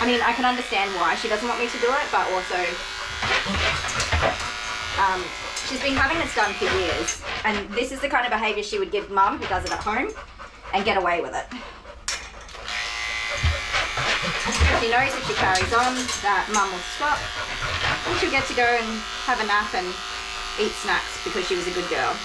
I mean, I can understand why she doesn't want me to do it, but also she's been having this done for years, and this is the kind of behaviour she would give mum, who does it at home, and get away with it. She knows if she carries on that mum will stop, and she'll get to go and have a nap and eat snacks because she was a good girl.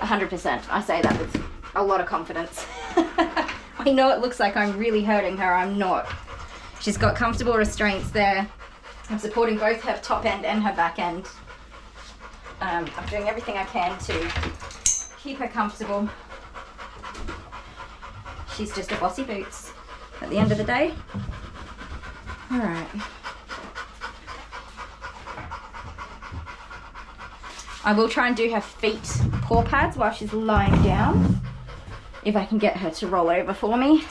100%. I say that with a lot of confidence. I know it looks like I'm really hurting her. I'm not. She's got comfortable restraints there. I'm supporting both her top end and her back end. I'm doing everything I can to keep her comfortable. She's just a bossy boots at the end of the day. All right. I will try and do her feet paw pads while she's lying down, if I can get her to roll over for me.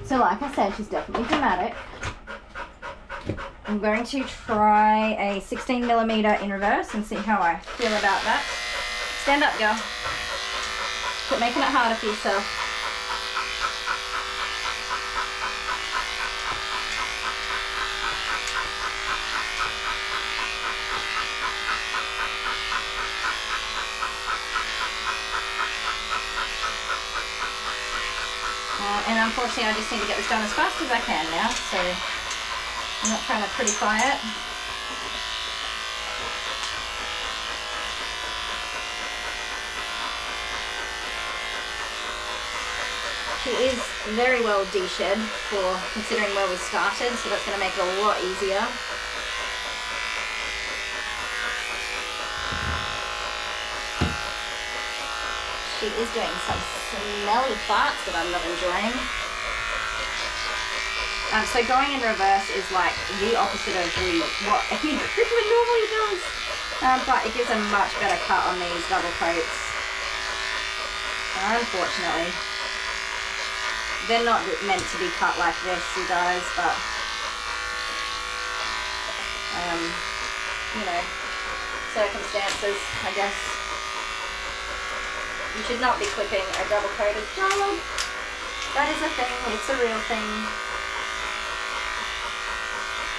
So like I said, she's definitely dramatic. I'm going to try a 16mm in reverse and see how I feel about that. Stand up, girl. Quit making it harder for yourself. And unfortunately I just need to get this done as fast as I can now, so I'm not trying to prettify it. She is very well de-shed for considering where we started, so that's going to make it a lot easier. She is doing some smelly farts that I'm not enjoying. So going in reverse is like the opposite of what any groomer normally does. But it gives a much better cut on these double coats. Unfortunately. They're not meant to be cut like this, you guys, but you know, circumstances, I guess. You should not be clipping a double-coated dog. That is a thing, it's a real thing.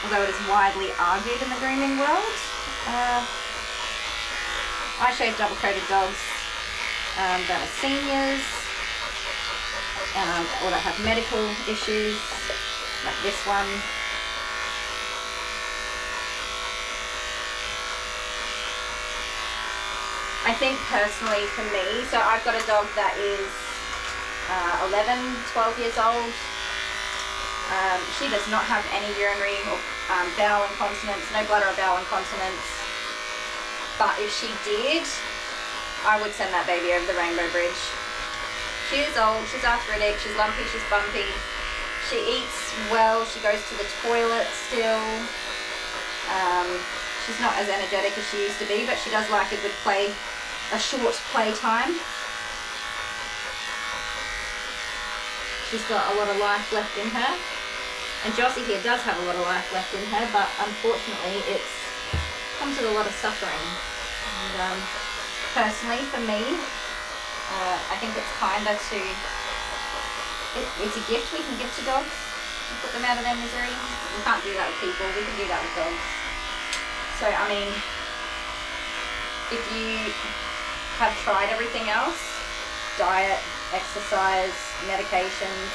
Although it is widely argued in the grooming world. I shave double-coated dogs that are seniors, or that have medical issues, like this one. I think personally for me, so I've got a dog that is 11, 12 years old. She does not have any urinary or bowel incontinence, no bladder or bowel incontinence. But if she did, I would send that baby over the rainbow bridge. She is old, she's arthritic, she's lumpy, she's bumpy. She eats well, she goes to the toilet still. She's not as energetic as she used to be, but she does like a good play, a short play time. She's got a lot of life left in her. And Jossie here does have a lot of life left in her, but unfortunately it comes with a lot of suffering. And personally, for me, I think it's kinder to, it's a gift we can give to dogs, to put them out of their misery. We can't do that with people, we can do that with dogs. So, I mean, if you have tried everything else, diet, exercise, medications,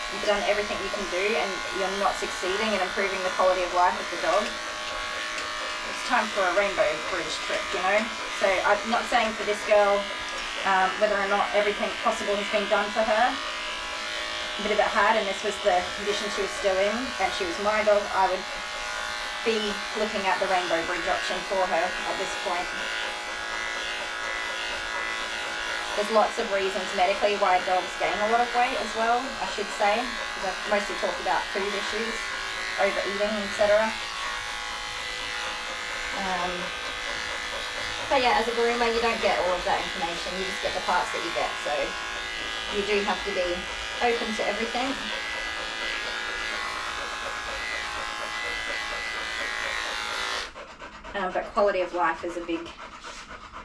you've done everything you can do and you're not succeeding in improving the quality of life of the dog, it's time for a rainbow bridge trip, you know? So I'm not saying for this girl, whether or not everything possible has been done for her, but if it had and this was the condition she was still in and she was my dog, I would be looking at the rainbow bridge option for her at this point. There's lots of reasons medically why dogs gain a lot of weight as well, I should say, because I've mostly talked about food issues, overeating, etc. But yeah, as a groomer, you don't get all of that information, you just get the parts that you get, so you do have to be open to everything. But quality of life is a big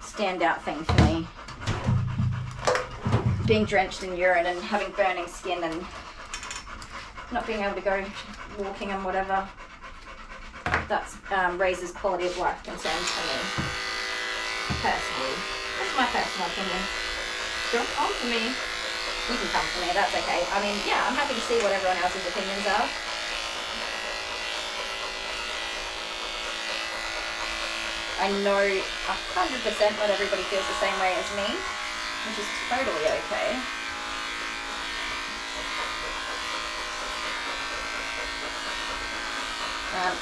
standout thing for me. Being drenched in urine and having burning skin and not being able to go walking and whatever, that raises quality of life concerns for me, personally. That's my personal opinion. Don't come for me. You can come for me, that's okay. I mean, yeah, I'm happy to see what everyone else's opinions are. I know 100% not everybody feels the same way as me, which is totally okay.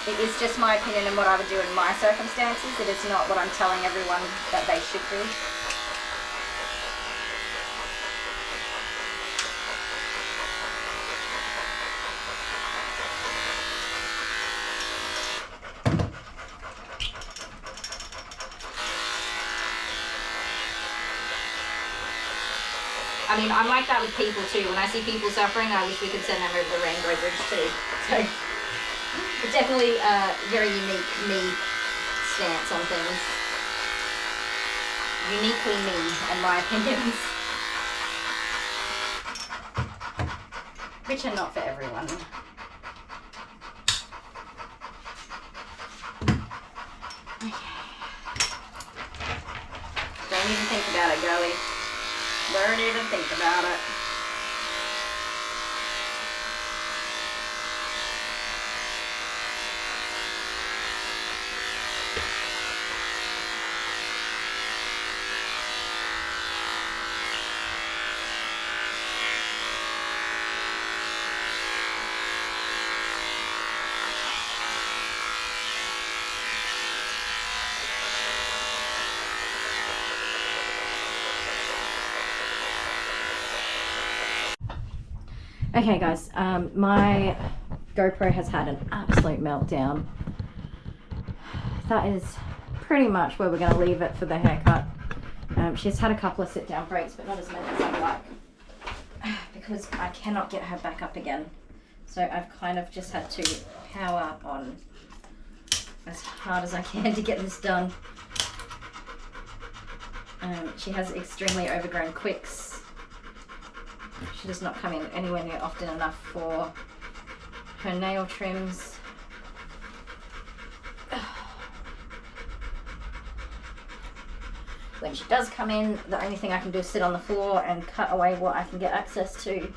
It is just my opinion and what I would do in my circumstances. It is not what I'm telling everyone that they should do. I mean, I'm like that with people too. When I see people suffering, I wish we could send them over the rainbow bridge too. So, it's definitely a very unique me stance on things. Uniquely me and my opinions. Which are not for everyone. Okay. Don't even think about it, girlie. Don't even think about it. Okay guys, my GoPro has had an absolute meltdown. That is pretty much where we're going to leave it for the haircut. She's had a couple of sit down breaks, but not as many as I'd like, because I cannot get her back up again. So I've kind of just had to power on as hard as I can to get this done. She has extremely overgrown quicks. She does not come in anywhere near often enough for her nail trims. When she does come in, the only thing I can do is sit on the floor and cut away what I can get access to.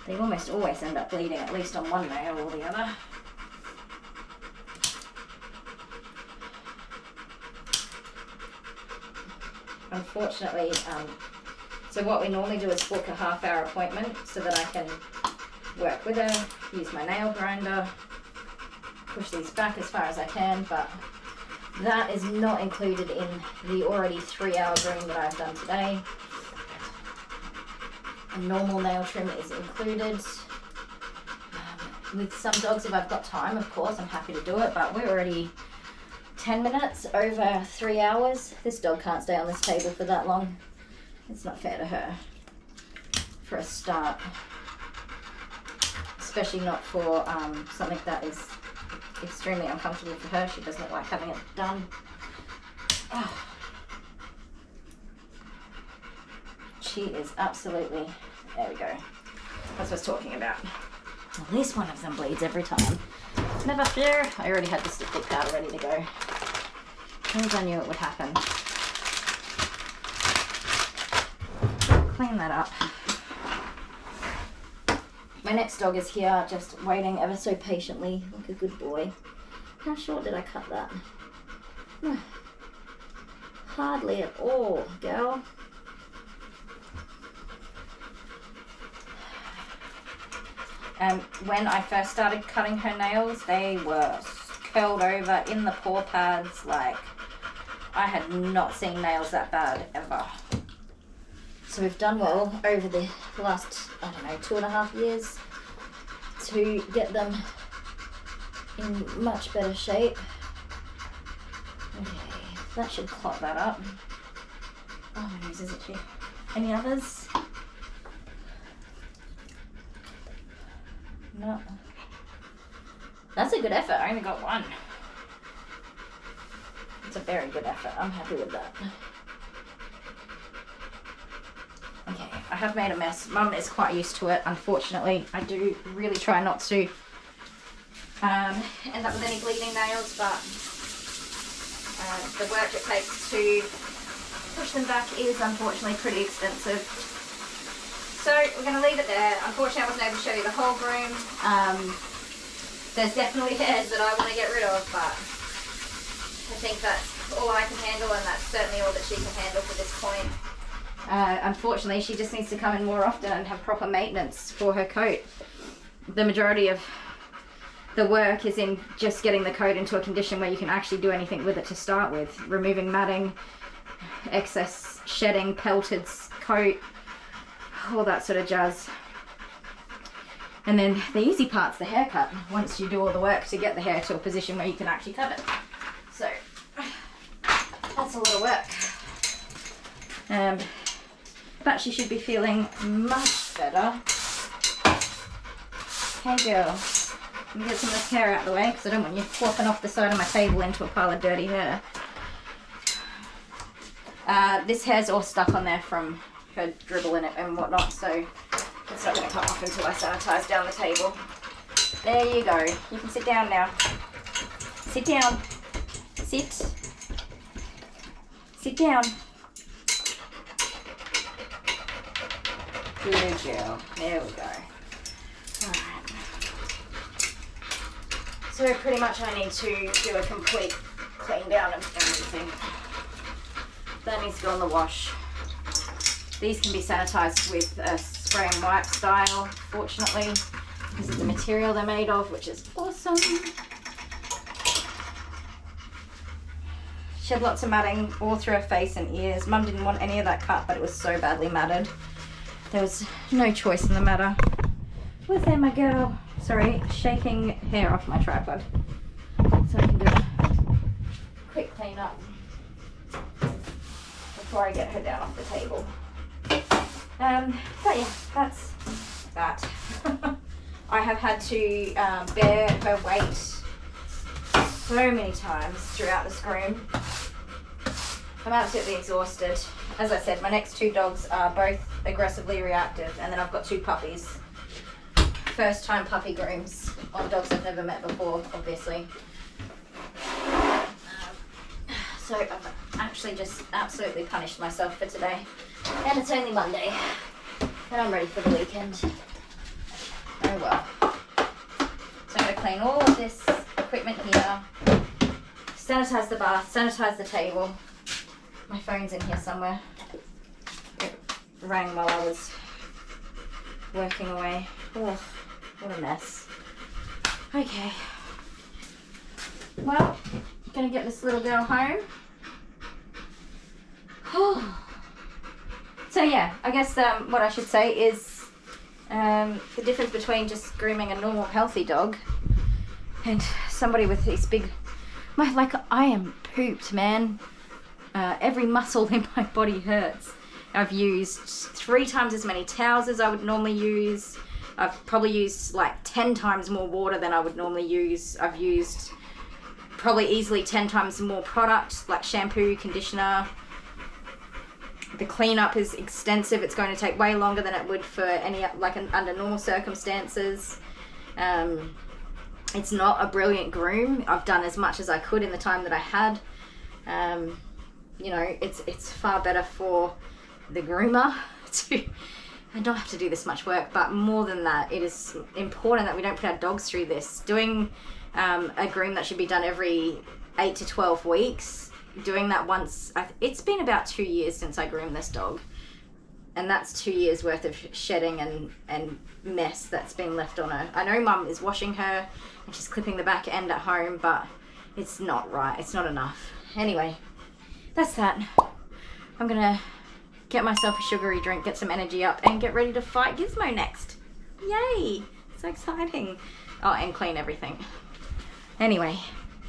They almost always end up bleeding, at least on one nail or the other. Unfortunately, so what we normally do is book a half-hour appointment so that I can work with her, use my nail grinder, push these back as far as I can, but that is not included in the already 3-hour groom that I've done today. A normal nail trim is included. With some dogs, if I've got time, of course, I'm happy to do it, but we're already 10 minutes over 3 hours. This dog can't stay on this table for that long. It's not fair to her for a start, especially not for something that is extremely uncomfortable for her. She doesn't like having it done. Oh. She is absolutely, there we go. That's what I was talking about. At least one of them bleeds every time. Never fear. I already had the stick powder ready to go. As I knew it would happen. Clean that up. My next dog is here, just waiting ever so patiently, like a good boy. How short did I cut that? Hardly at all, girl. When I first started cutting her nails, they were curled over in the paw pads. Like, I had not seen nails that bad ever. So we've done well over the last, I don't know, 2.5 years to get them in much better shape. Okay, that should clot that up. Oh, my nose is itchy. Any others? No. That's a good effort. I only got one. It's a very good effort. I'm happy with that. Okay, I have made a mess. Mum is quite used to it, unfortunately. I do really try not to end up with any bleeding nails, but the work it takes to push them back is unfortunately pretty extensive. So we're going to leave it there. Unfortunately, I wasn't able to show you the whole groom. There's definitely hairs that I want to get rid of, but I think that's all I can handle, and that's certainly all that she can handle for this point. Unfortunately, she just needs to come in more often and have proper maintenance for her coat. The majority of the work is in just getting the coat into a condition where you can actually do anything with it to start with. Removing matting, excess shedding, pelted coat, all that sort of jazz. And then the easy part's the haircut, once you do all the work to get the hair to a position where you can actually cut it. So that's a lot of work. But she should be feeling much better. Hey girl, let me get some of this hair out of the way because I don't want you flopping off the side of my table into a pile of dirty hair. This hair's all stuck on there from her dribble in it and whatnot, so it's not going to come off until I sanitize down the table. There you go. You can sit down now. Sit down. Sit. Sit down. Good girl. There we go. Alright. So pretty much I need to do a complete clean down of everything. That needs to go in the wash. These can be sanitized with a spray and wipe style, fortunately, because of the material they're made of, which is awesome. She had lots of matting all through her face and ears. Mum didn't want any of that cut, but it was so badly matted. there was no choice in the matter. Where's there my girl? Sorry, shaking hair off my tripod. So I can do a quick clean up before I get her down off the table. But yeah, that's that. I have had to bear her weight so many times throughout this groom. I'm absolutely exhausted. As I said, my next 2 dogs are both aggressively reactive, and then I've got 2 puppies. First time puppy grooms on dogs I've never met before, obviously. So I've actually just absolutely punished myself for today. And it's only Monday, and I'm ready for the weekend. Oh well. So I'm going to clean all of this equipment here, sanitize the bath, sanitize the table. My phone's in here somewhere. It rang while I was working away. Ugh, what a mess. Okay. Well, gonna get this little girl home. So yeah, I guess what I should say is the difference between just grooming a normal healthy dog and somebody with these big, like I am pooped, man. Every muscle in my body hurts. I've used 3 times as many towels as I would normally use. I've probably used like 10 times more water than I would normally use. I've used probably easily 10 times more product, like shampoo, conditioner. The cleanup is extensive. It's going to take way longer than it would for any, under normal circumstances. It's not a brilliant groom. I've done as much as I could in the time that I had. You know, it's far better for the groomer to not have to do this much work, but more than that, it is important that we don't put our dogs through this. Doing a groom that should be done every 8 to 12 weeks, doing that once, it's been about 2 years since I groomed this dog, and that's 2 years worth of shedding and mess that's been left on her. I know Mum is washing her and she's clipping the back end at home, but it's not right, it's not enough. Anyway, that's that. I'm gonna get myself a sugary drink, get some energy up, and get ready to fight Gizmo next. Yay! So exciting. Oh, and clean everything. Anyway,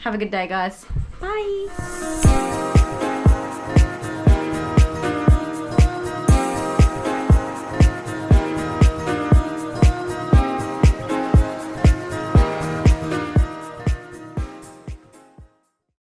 have a good day, guys. Bye!